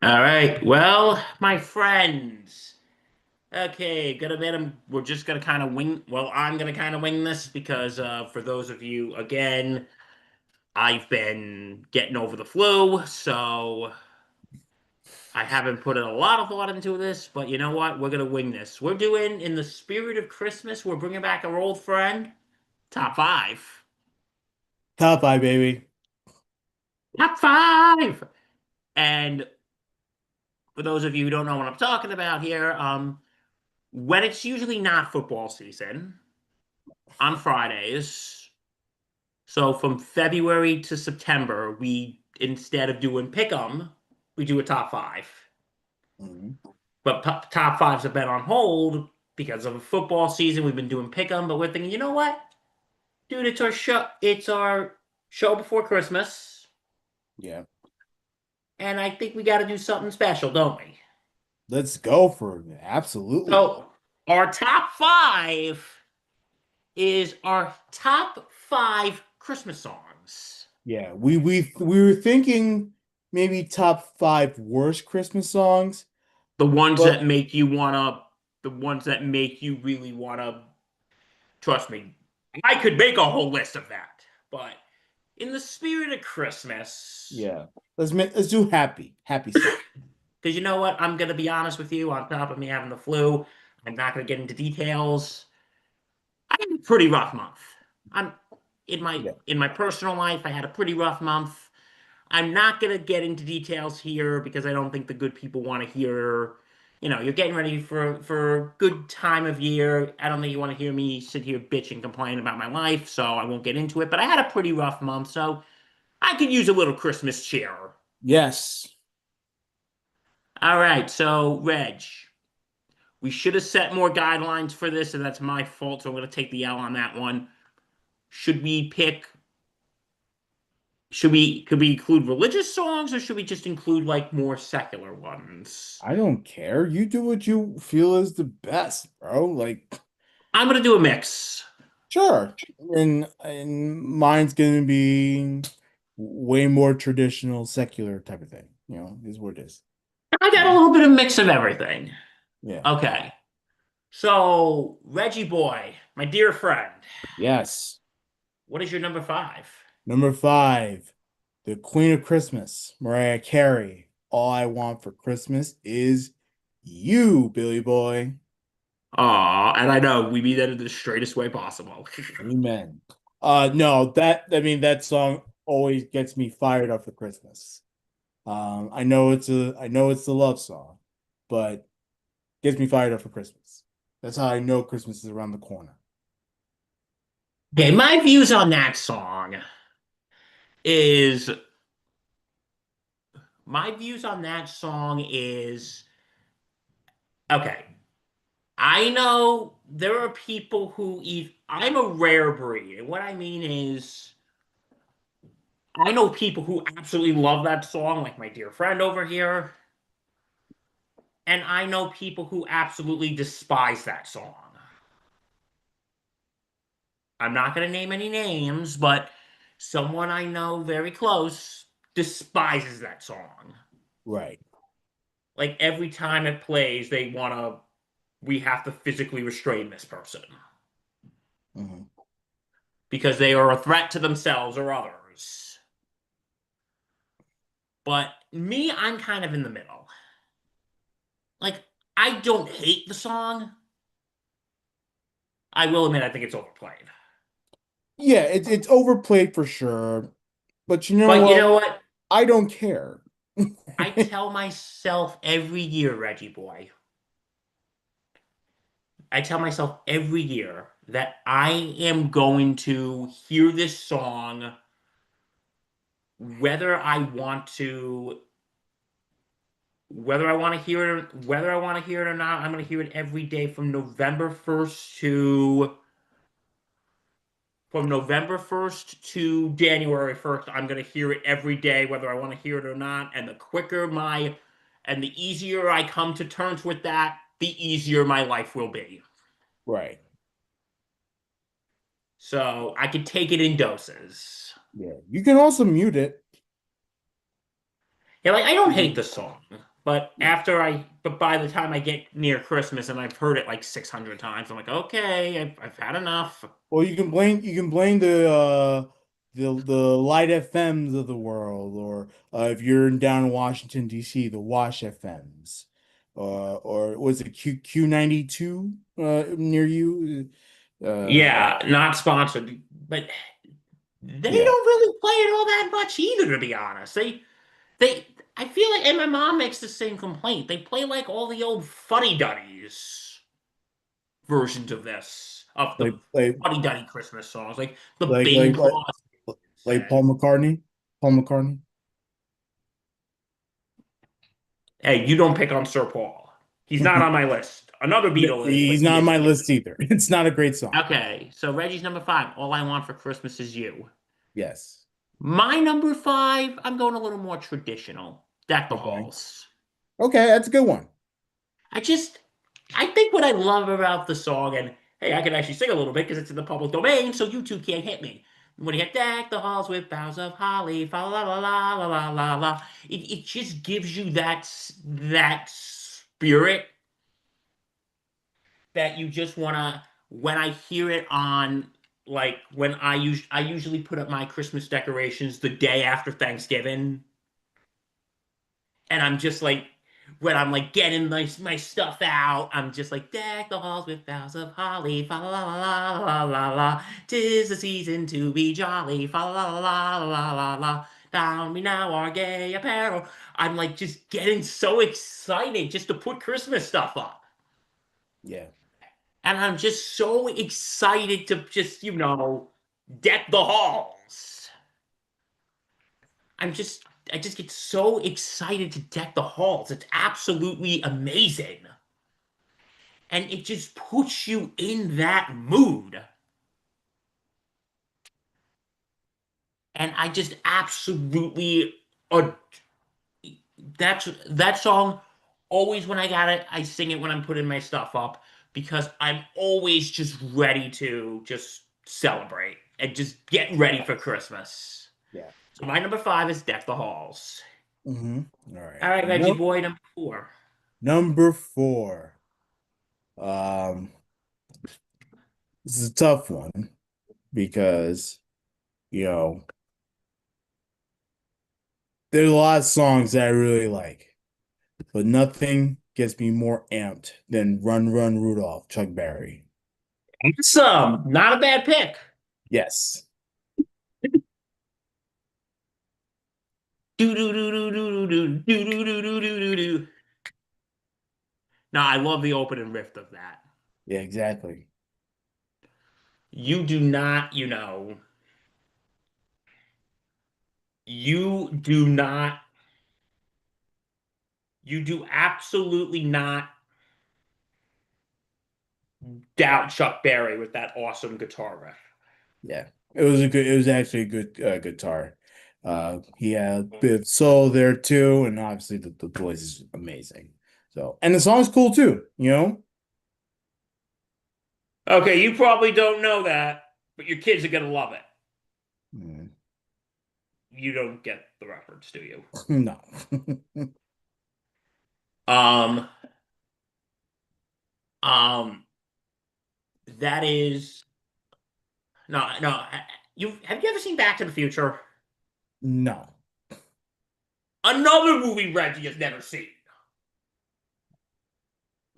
All right. Well, my friends. Okay, gonna bet him. We're just gonna kind of wing. Well, I'm gonna kind of wing this because for those of you, again, I've been getting over the flu, so I haven't put a lot of thought into this. But you know what? We're gonna wing this. We're doing in the spirit of Christmas. We're bringing back our old friend, top five. Top five, baby. Top five. And for those of you who don't know what I'm talking about here, when it's usually not football season on Fridays. So from February to September, we instead of doing pick 'em, we do a top five. Mhm. But top fives have been on hold because of football season. We've been doing pick 'em, but we're thinking, you know what, dude, it's our show. It's our show before Christmas, Yeah. and I think we got to do something special, don't we? Let's go for it. Absolutely. So Our top five is our top five Christmas songs. Yeah, we were thinking maybe top five worst Christmas songs, The ones but that make you wanna, the ones that make you really wanna, trust me, I could make a whole list of that. But in the spirit of Christmas, yeah, let's do happy stuff. because you know what? I'm gonna be honest with you, on top of me having the flu, I'm not gonna get into details. I had a pretty rough month. I'm Yeah. in my personal life, I had a pretty rough month. I'm not gonna get into details here because I don't think the good people want to hear. You're getting ready for a good time of year. I don't think you want to hear me sit here bitch and complain about my life, so I won't get into it. But I had a pretty rough month, so I could use a little Christmas cheer. Yes. All right, so Reg, we should have set more guidelines for this, and that's my fault. So I'm gonna take the L on that one. Should we pick could we include religious songs or should we just include like more secular ones? I don't care. You do what you feel is the best, bro. Like, I'm gonna do a mix. sure. And mine's gonna be way more traditional, secular type of thing. Is what it is. I got a little bit of mix of everything. Yeah. Okay. So, Reggie boy, my dear friend, Yes. what is your number five? Number five, the Queen of Christmas, Mariah Carey. All I want for Christmas is you, Billy boy. Aw, and I know we mean that in the straightest way possible. Amen. No, that song always gets me fired up for Christmas. I know it's the love song, but gets me fired up for Christmas. That's how I know Christmas is around the corner. Okay, is my views on that song is okay. I know there are people I'm a rare breed. And what I mean is, I know people who absolutely love that song, like my dear friend over here. And I know people who absolutely despise that song. I'm not going to name any names, but someone I know very close despises that song. Right. Like every time it plays, we have to physically restrain this person Mhm. because they are a threat to themselves or others. But me, I'm kind of in the middle. Like, I don't hate the song. I will admit I think it's overplayed. Yeah, it's overplayed for sure, but you know But you what? know what? I don't care. I tell myself every year, Reggie boy, I tell myself every year that I am going to hear this song whether I want to whether I want to hear it or not. I'm going to hear it every day from November 1st to January 1st. I'm going to hear it every day whether I want to hear it or not, and the easier I come to terms with that, the easier my life will be. Right. So I could take it in doses. Yeah. You can also mute it. Yeah, like I don't hate Mhm. the song, but Yeah. by the time I get near Christmas and I've heard it like 600 times, I'm like, okay, I've had enough. Well, you can blame the light FMs of the world, or if you're down in Washington D.C., the Wash FMs, or was it Q92 near you? Yeah, not sponsored, but they Yeah, don't really play it all that much either, to be honest. They, I feel like, and my mom makes the same complaint. They play like all the old Fuddy Duddies versions of the like like Fuddy Duddy Christmas songs, like the like Bing like like Crosby like said. Paul McCartney. Hey, you don't pick on Sir Paul. He's not on my list. Another Beatle is, but He's he not on my isn't. list either. It's not a great song. Okay, so Reggie's number five. All I want for Christmas is you. Yes. My number five, I'm going a little more traditional. Deck the Okay. halls. Okay, that's a good one. I just I think what I love about the song, and hey, I can actually sing a little bit because it's in the public domain, so you two can't hit me. When you get deck the halls with boughs of holly, fa la la la la la la la, it just gives you that spirit that you just wanna. When I hear it on, like when I usually put up my Christmas decorations the day after Thanksgiving, and I'm just like, when I'm like getting my stuff out, I'm just like, deck the halls with boughs of holly, fa la la la la la la. 'Tis the season to be jolly, fa la la la la la la. Down me now our gay apparel. I'm like just getting so excited just to put Christmas stuff up. Yeah. And I'm just so excited to just, deck the halls. I'm just I just get so excited to deck the halls. It's absolutely amazing. And it just puts you in that mood. And I just absolutely ad- that song always when I got it, I sing it when I'm putting my stuff up because I'm always just ready to just celebrate and just get ready for Christmas. Yeah. So my number five is Deck the Halls. Mm-hmm. All All right. right, Reggie boy, number four. Number four. Um, this is a tough one because, you know, there's a lot of songs that I really like, but nothing gets me more amped than Run Run Rudolph, Chuck Berry. Some, not a bad pick. Yes. Do do do do do do do do do do do do do. Now I love the opening riff of that. Yeah, exactly. You do not, you do not, you do absolutely not doubt Chuck Berry with that awesome guitar riff. Yeah. It was actually a good guitar. He had a bit of soul there too, and obviously the voice is amazing. So, and the song's cool too, you know? Okay, you probably don't know that, but your kids are gonna love it. Mm. You don't get the reference, do you? No. Um, um, that is no, no. You have you ever seen Back to the Future? No. Another movie Reggie has never seen.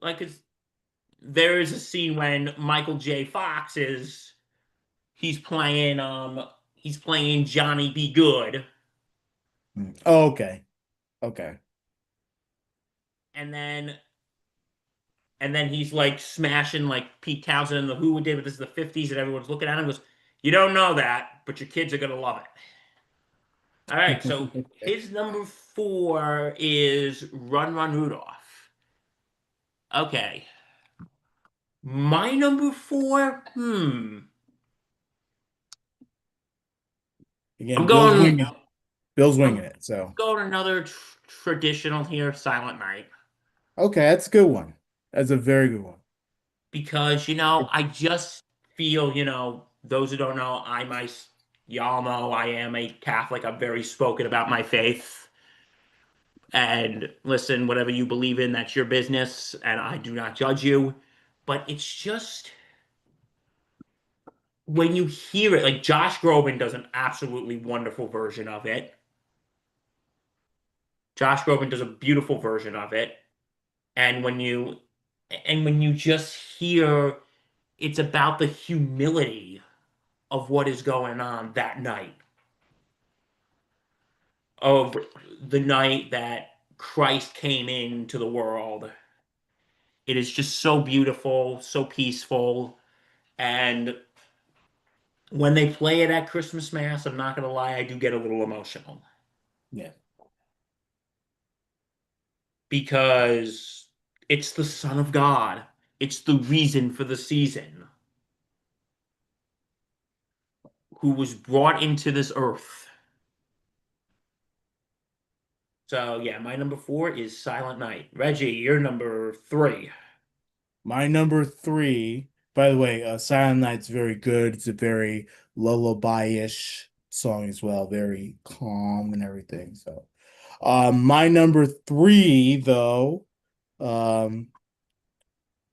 Like, there is a scene when Michael J. Fox is he's playing he's playing Johnny Be Good, Mm. Oh, okay. Okay. and then he's like smashing like Pete Townsend and the Who did, but this is the 50s, and everyone's looking at him and goes, "You don't know that, but your kids are gonna love it." All right, so his number four is Run Run Rudolph. Okay. My number four, I'm Again, going Bill's I'm winging it. So, going another traditional here, Silent Night. okay, that's a good one. That's a very good one. Because I just feel, those who don't know, y'all know I am a Catholic. I'm very spoken about my faith. And listen, whatever you believe in, that's your business, and I do not judge you. But it's just when you hear it, like Josh Groban does an absolutely wonderful version of it. Josh Groban does a beautiful version of it. And when you just hear it's about the humility of what is going on that night, of the night that Christ came into the world. It is just so beautiful, so peaceful. And when they play it at Christmas Mass, I'm not going to lie, I do get a little emotional Yeah. because it's the Son of God. It's the reason for the season who was brought into this earth. So, yeah, my number four is Silent Night. Reggie, you're number three. My number three, by the way, Silent Night's very good. It's a very lullaby-ish song as well, very calm and everything. So, my number three, though, um,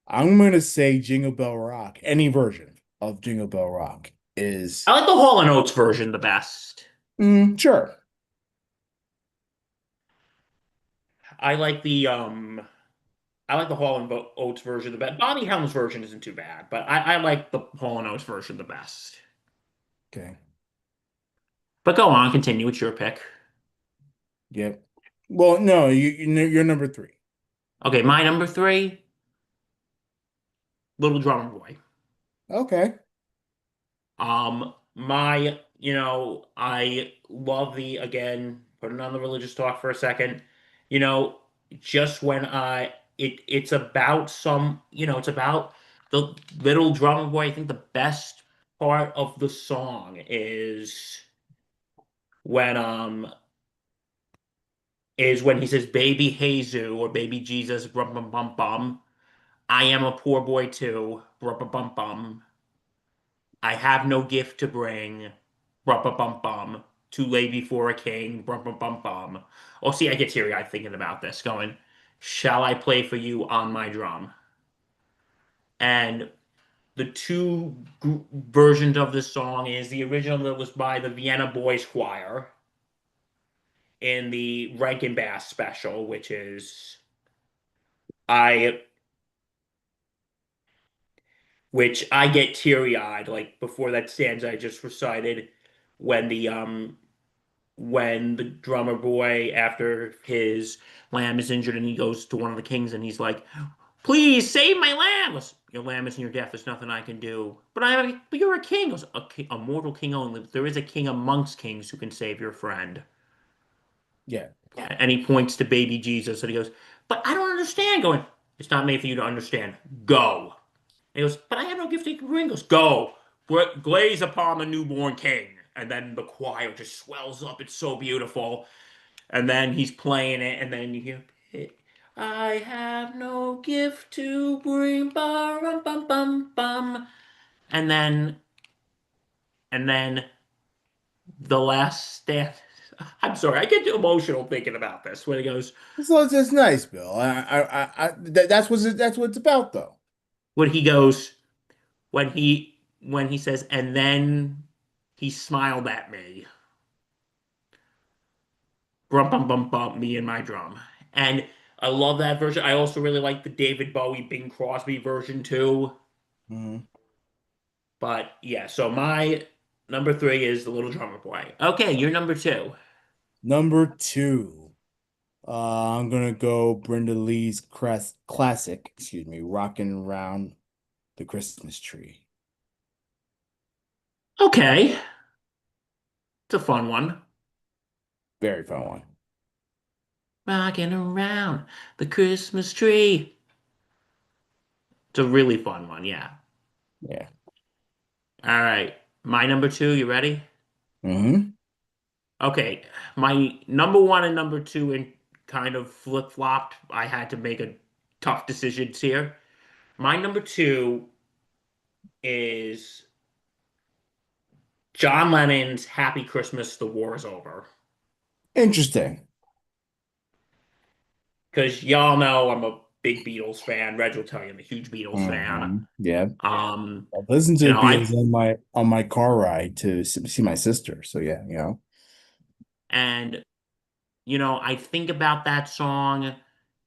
I'm gonna say Jingle Bell Rock. Any version of Jingle Bell Rock is I like the Hall and Oates version the best. sure. I like the um I like the Hall and Oates version the best. Bobby Helms version isn't too bad, but I like the Hall and Oates version the best. Okay. But go on, continue. It's your pick. Yep. Well, no, you're number three. Okay, my number three, Little Drummer Boy. Okay. I love the again, putting on the religious talk for a second. You know, just when it's about it's about the little drummer boy. I think the best part of the song when um is when he says baby Jesus or baby Jesus brum bum bum bum. I am a poor boy too. Brum bum bum bum. I have no gift to bring. Bum bum bum bum. Too late before a king. Bum bum bum bum. Oh, see, I get teary-eyed thinking about this. Going, shall I play for you on my drum? And the two versions of this song is the original that was by the Vienna Boys Choir in the Rankin Bass special, I which I get teary-eyed like before that stanza I just recited when the drummer boy, after his lamb is injured and he goes to one of the kings and he's like, please save my lamb. Your lamb is in your death. There's nothing I can do. But you're a king. He goes, a mortal king only. There is a king amongst kings who can save your friend. Yeah. Yeah. And he points to baby Jesus and he goes, but I don't understand. Going, it's not made for you to understand. Go. And he goes, but I have no gift to bring. He goes, go. Glaze upon the newborn king. And then the choir just swells up. It's so beautiful. And then he's playing it, and then you hear, I have no gift to bring, bum bum bum bum. And then, and then the last stand. I'm sorry, I get emotional thinking about this. When he goes, So it's nice, Bill. That's what it's about, though. when he goes, when he says, and then he smiled at me, bum bum bum bum, me and my drum, and I love that version. I also really like the David Bowie, Bing Crosby version too. Mhm. But yeah, so my number three is the Little Drummer Boy. Okay, you're number two. Number two, I'm gonna go Brenda Lee's classic, excuse me, "Rockin' Around the Christmas Tree." Okay, it's a fun one. Very fun one. Rocking around the Christmas tree. It's a really fun one, yeah. Yeah. All right, my number two, you ready? Hmm. Okay, my number one and number two and kind of flip-flopped. I had to make a tough decisions here. My number two is John Lennon's Happy Christmas, the War is Over. Interesting. Because y'all know I'm a big Beatles fan. Reg will tell you I'm a huge Beatles fan. Yeah. Um, I've listened you to know, the I Beatles on my car ride to see my sister. So yeah, and I think about that song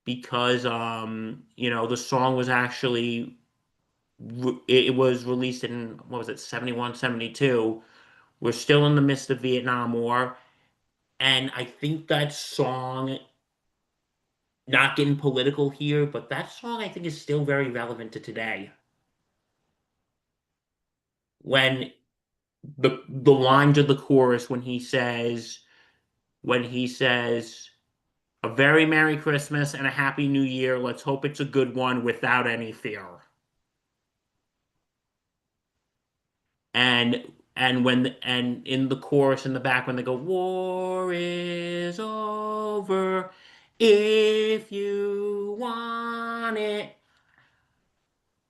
because the song was actually it was released in what was it, 71, 72. We're still in the midst of Vietnam War, and I think that song, not getting political here, but that song I think is still very relevant to today. When the lines of the chorus when he says a very Merry Christmas and a Happy New Year. Let's hope it's a good one without any fear. And and in the chorus in the back when they go, War is over if you want it.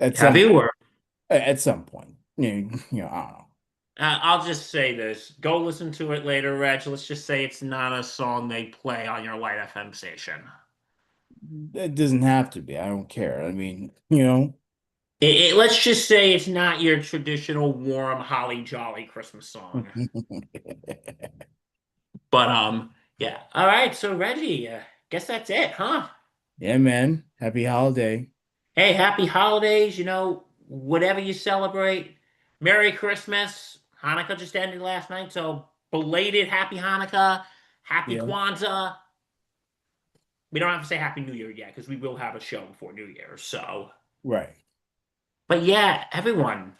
at Have some you? Or at some point. I don't know. I'll just say this. Go listen to it later, Reg. Let's just say it's not a song they play on your Light FM station. It doesn't have to be. I don't care. I mean, Let's just say it's not your traditional warm, holly jolly Christmas song. But yeah. All right. So Reggie, guess that's it, huh? Yeah, man. Happy holiday. Hey, happy holidays. Whatever you celebrate. Merry Christmas. Hanukkah just ended last night, so belated Happy Hanukkah, Happy Yeah, Kwanzaa. We don't have to say Happy New Year yet because we will have a show before New Year. So, right. but yeah, everyone,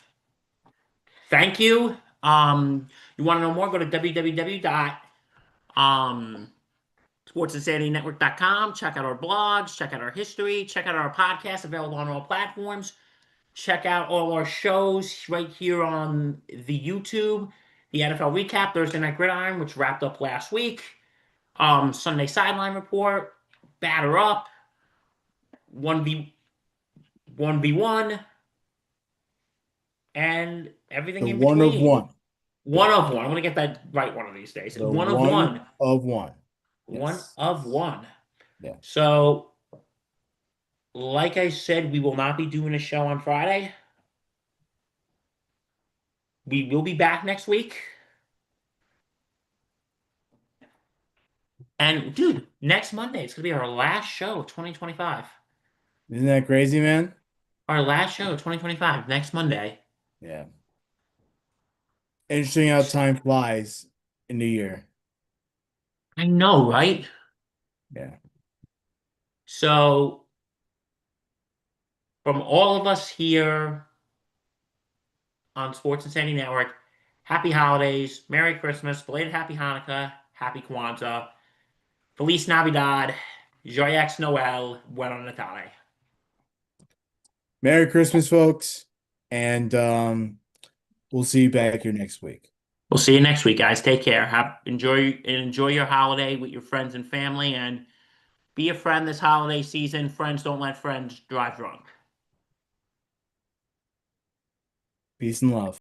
thank you. You want to know more? Go to www.sportsandsanityNetwork.com. Check out our blogs, check out our history, check out our podcast available on all platforms. Check out all our shows right here on the YouTube. The NFL Recap, Thursday Night Gridiron, which wrapped up last week. Sunday Sideline Report, Batter Up, 1v1, and everything The in one of between. one. One of one. I'm gonna get that right one of these days. The One of one one. of one. One Yes. of one. Yeah. So, like I said, we will not be doing a show on Friday. We will be back next week. And dude, next Monday, it's gonna be our last show of 2025. Isn't that crazy, man? Our last show of 2025, next Monday. Yeah. Interesting how time flies in the year. I know, right? Yeah. So, from all of us here on Sports Insanity Network, happy holidays, Merry Christmas, belated Happy Hanukkah, Happy Kwanzaa, Feliz Navidad, Joyeux Noel, Buona Natale. Merry Christmas, folks. And we'll see you back here next week. We'll see you next week, guys. Take care. Enjoy your holiday with your friends and family, and be a friend this holiday season. Friends don't let friends drive drunk. Peace and love.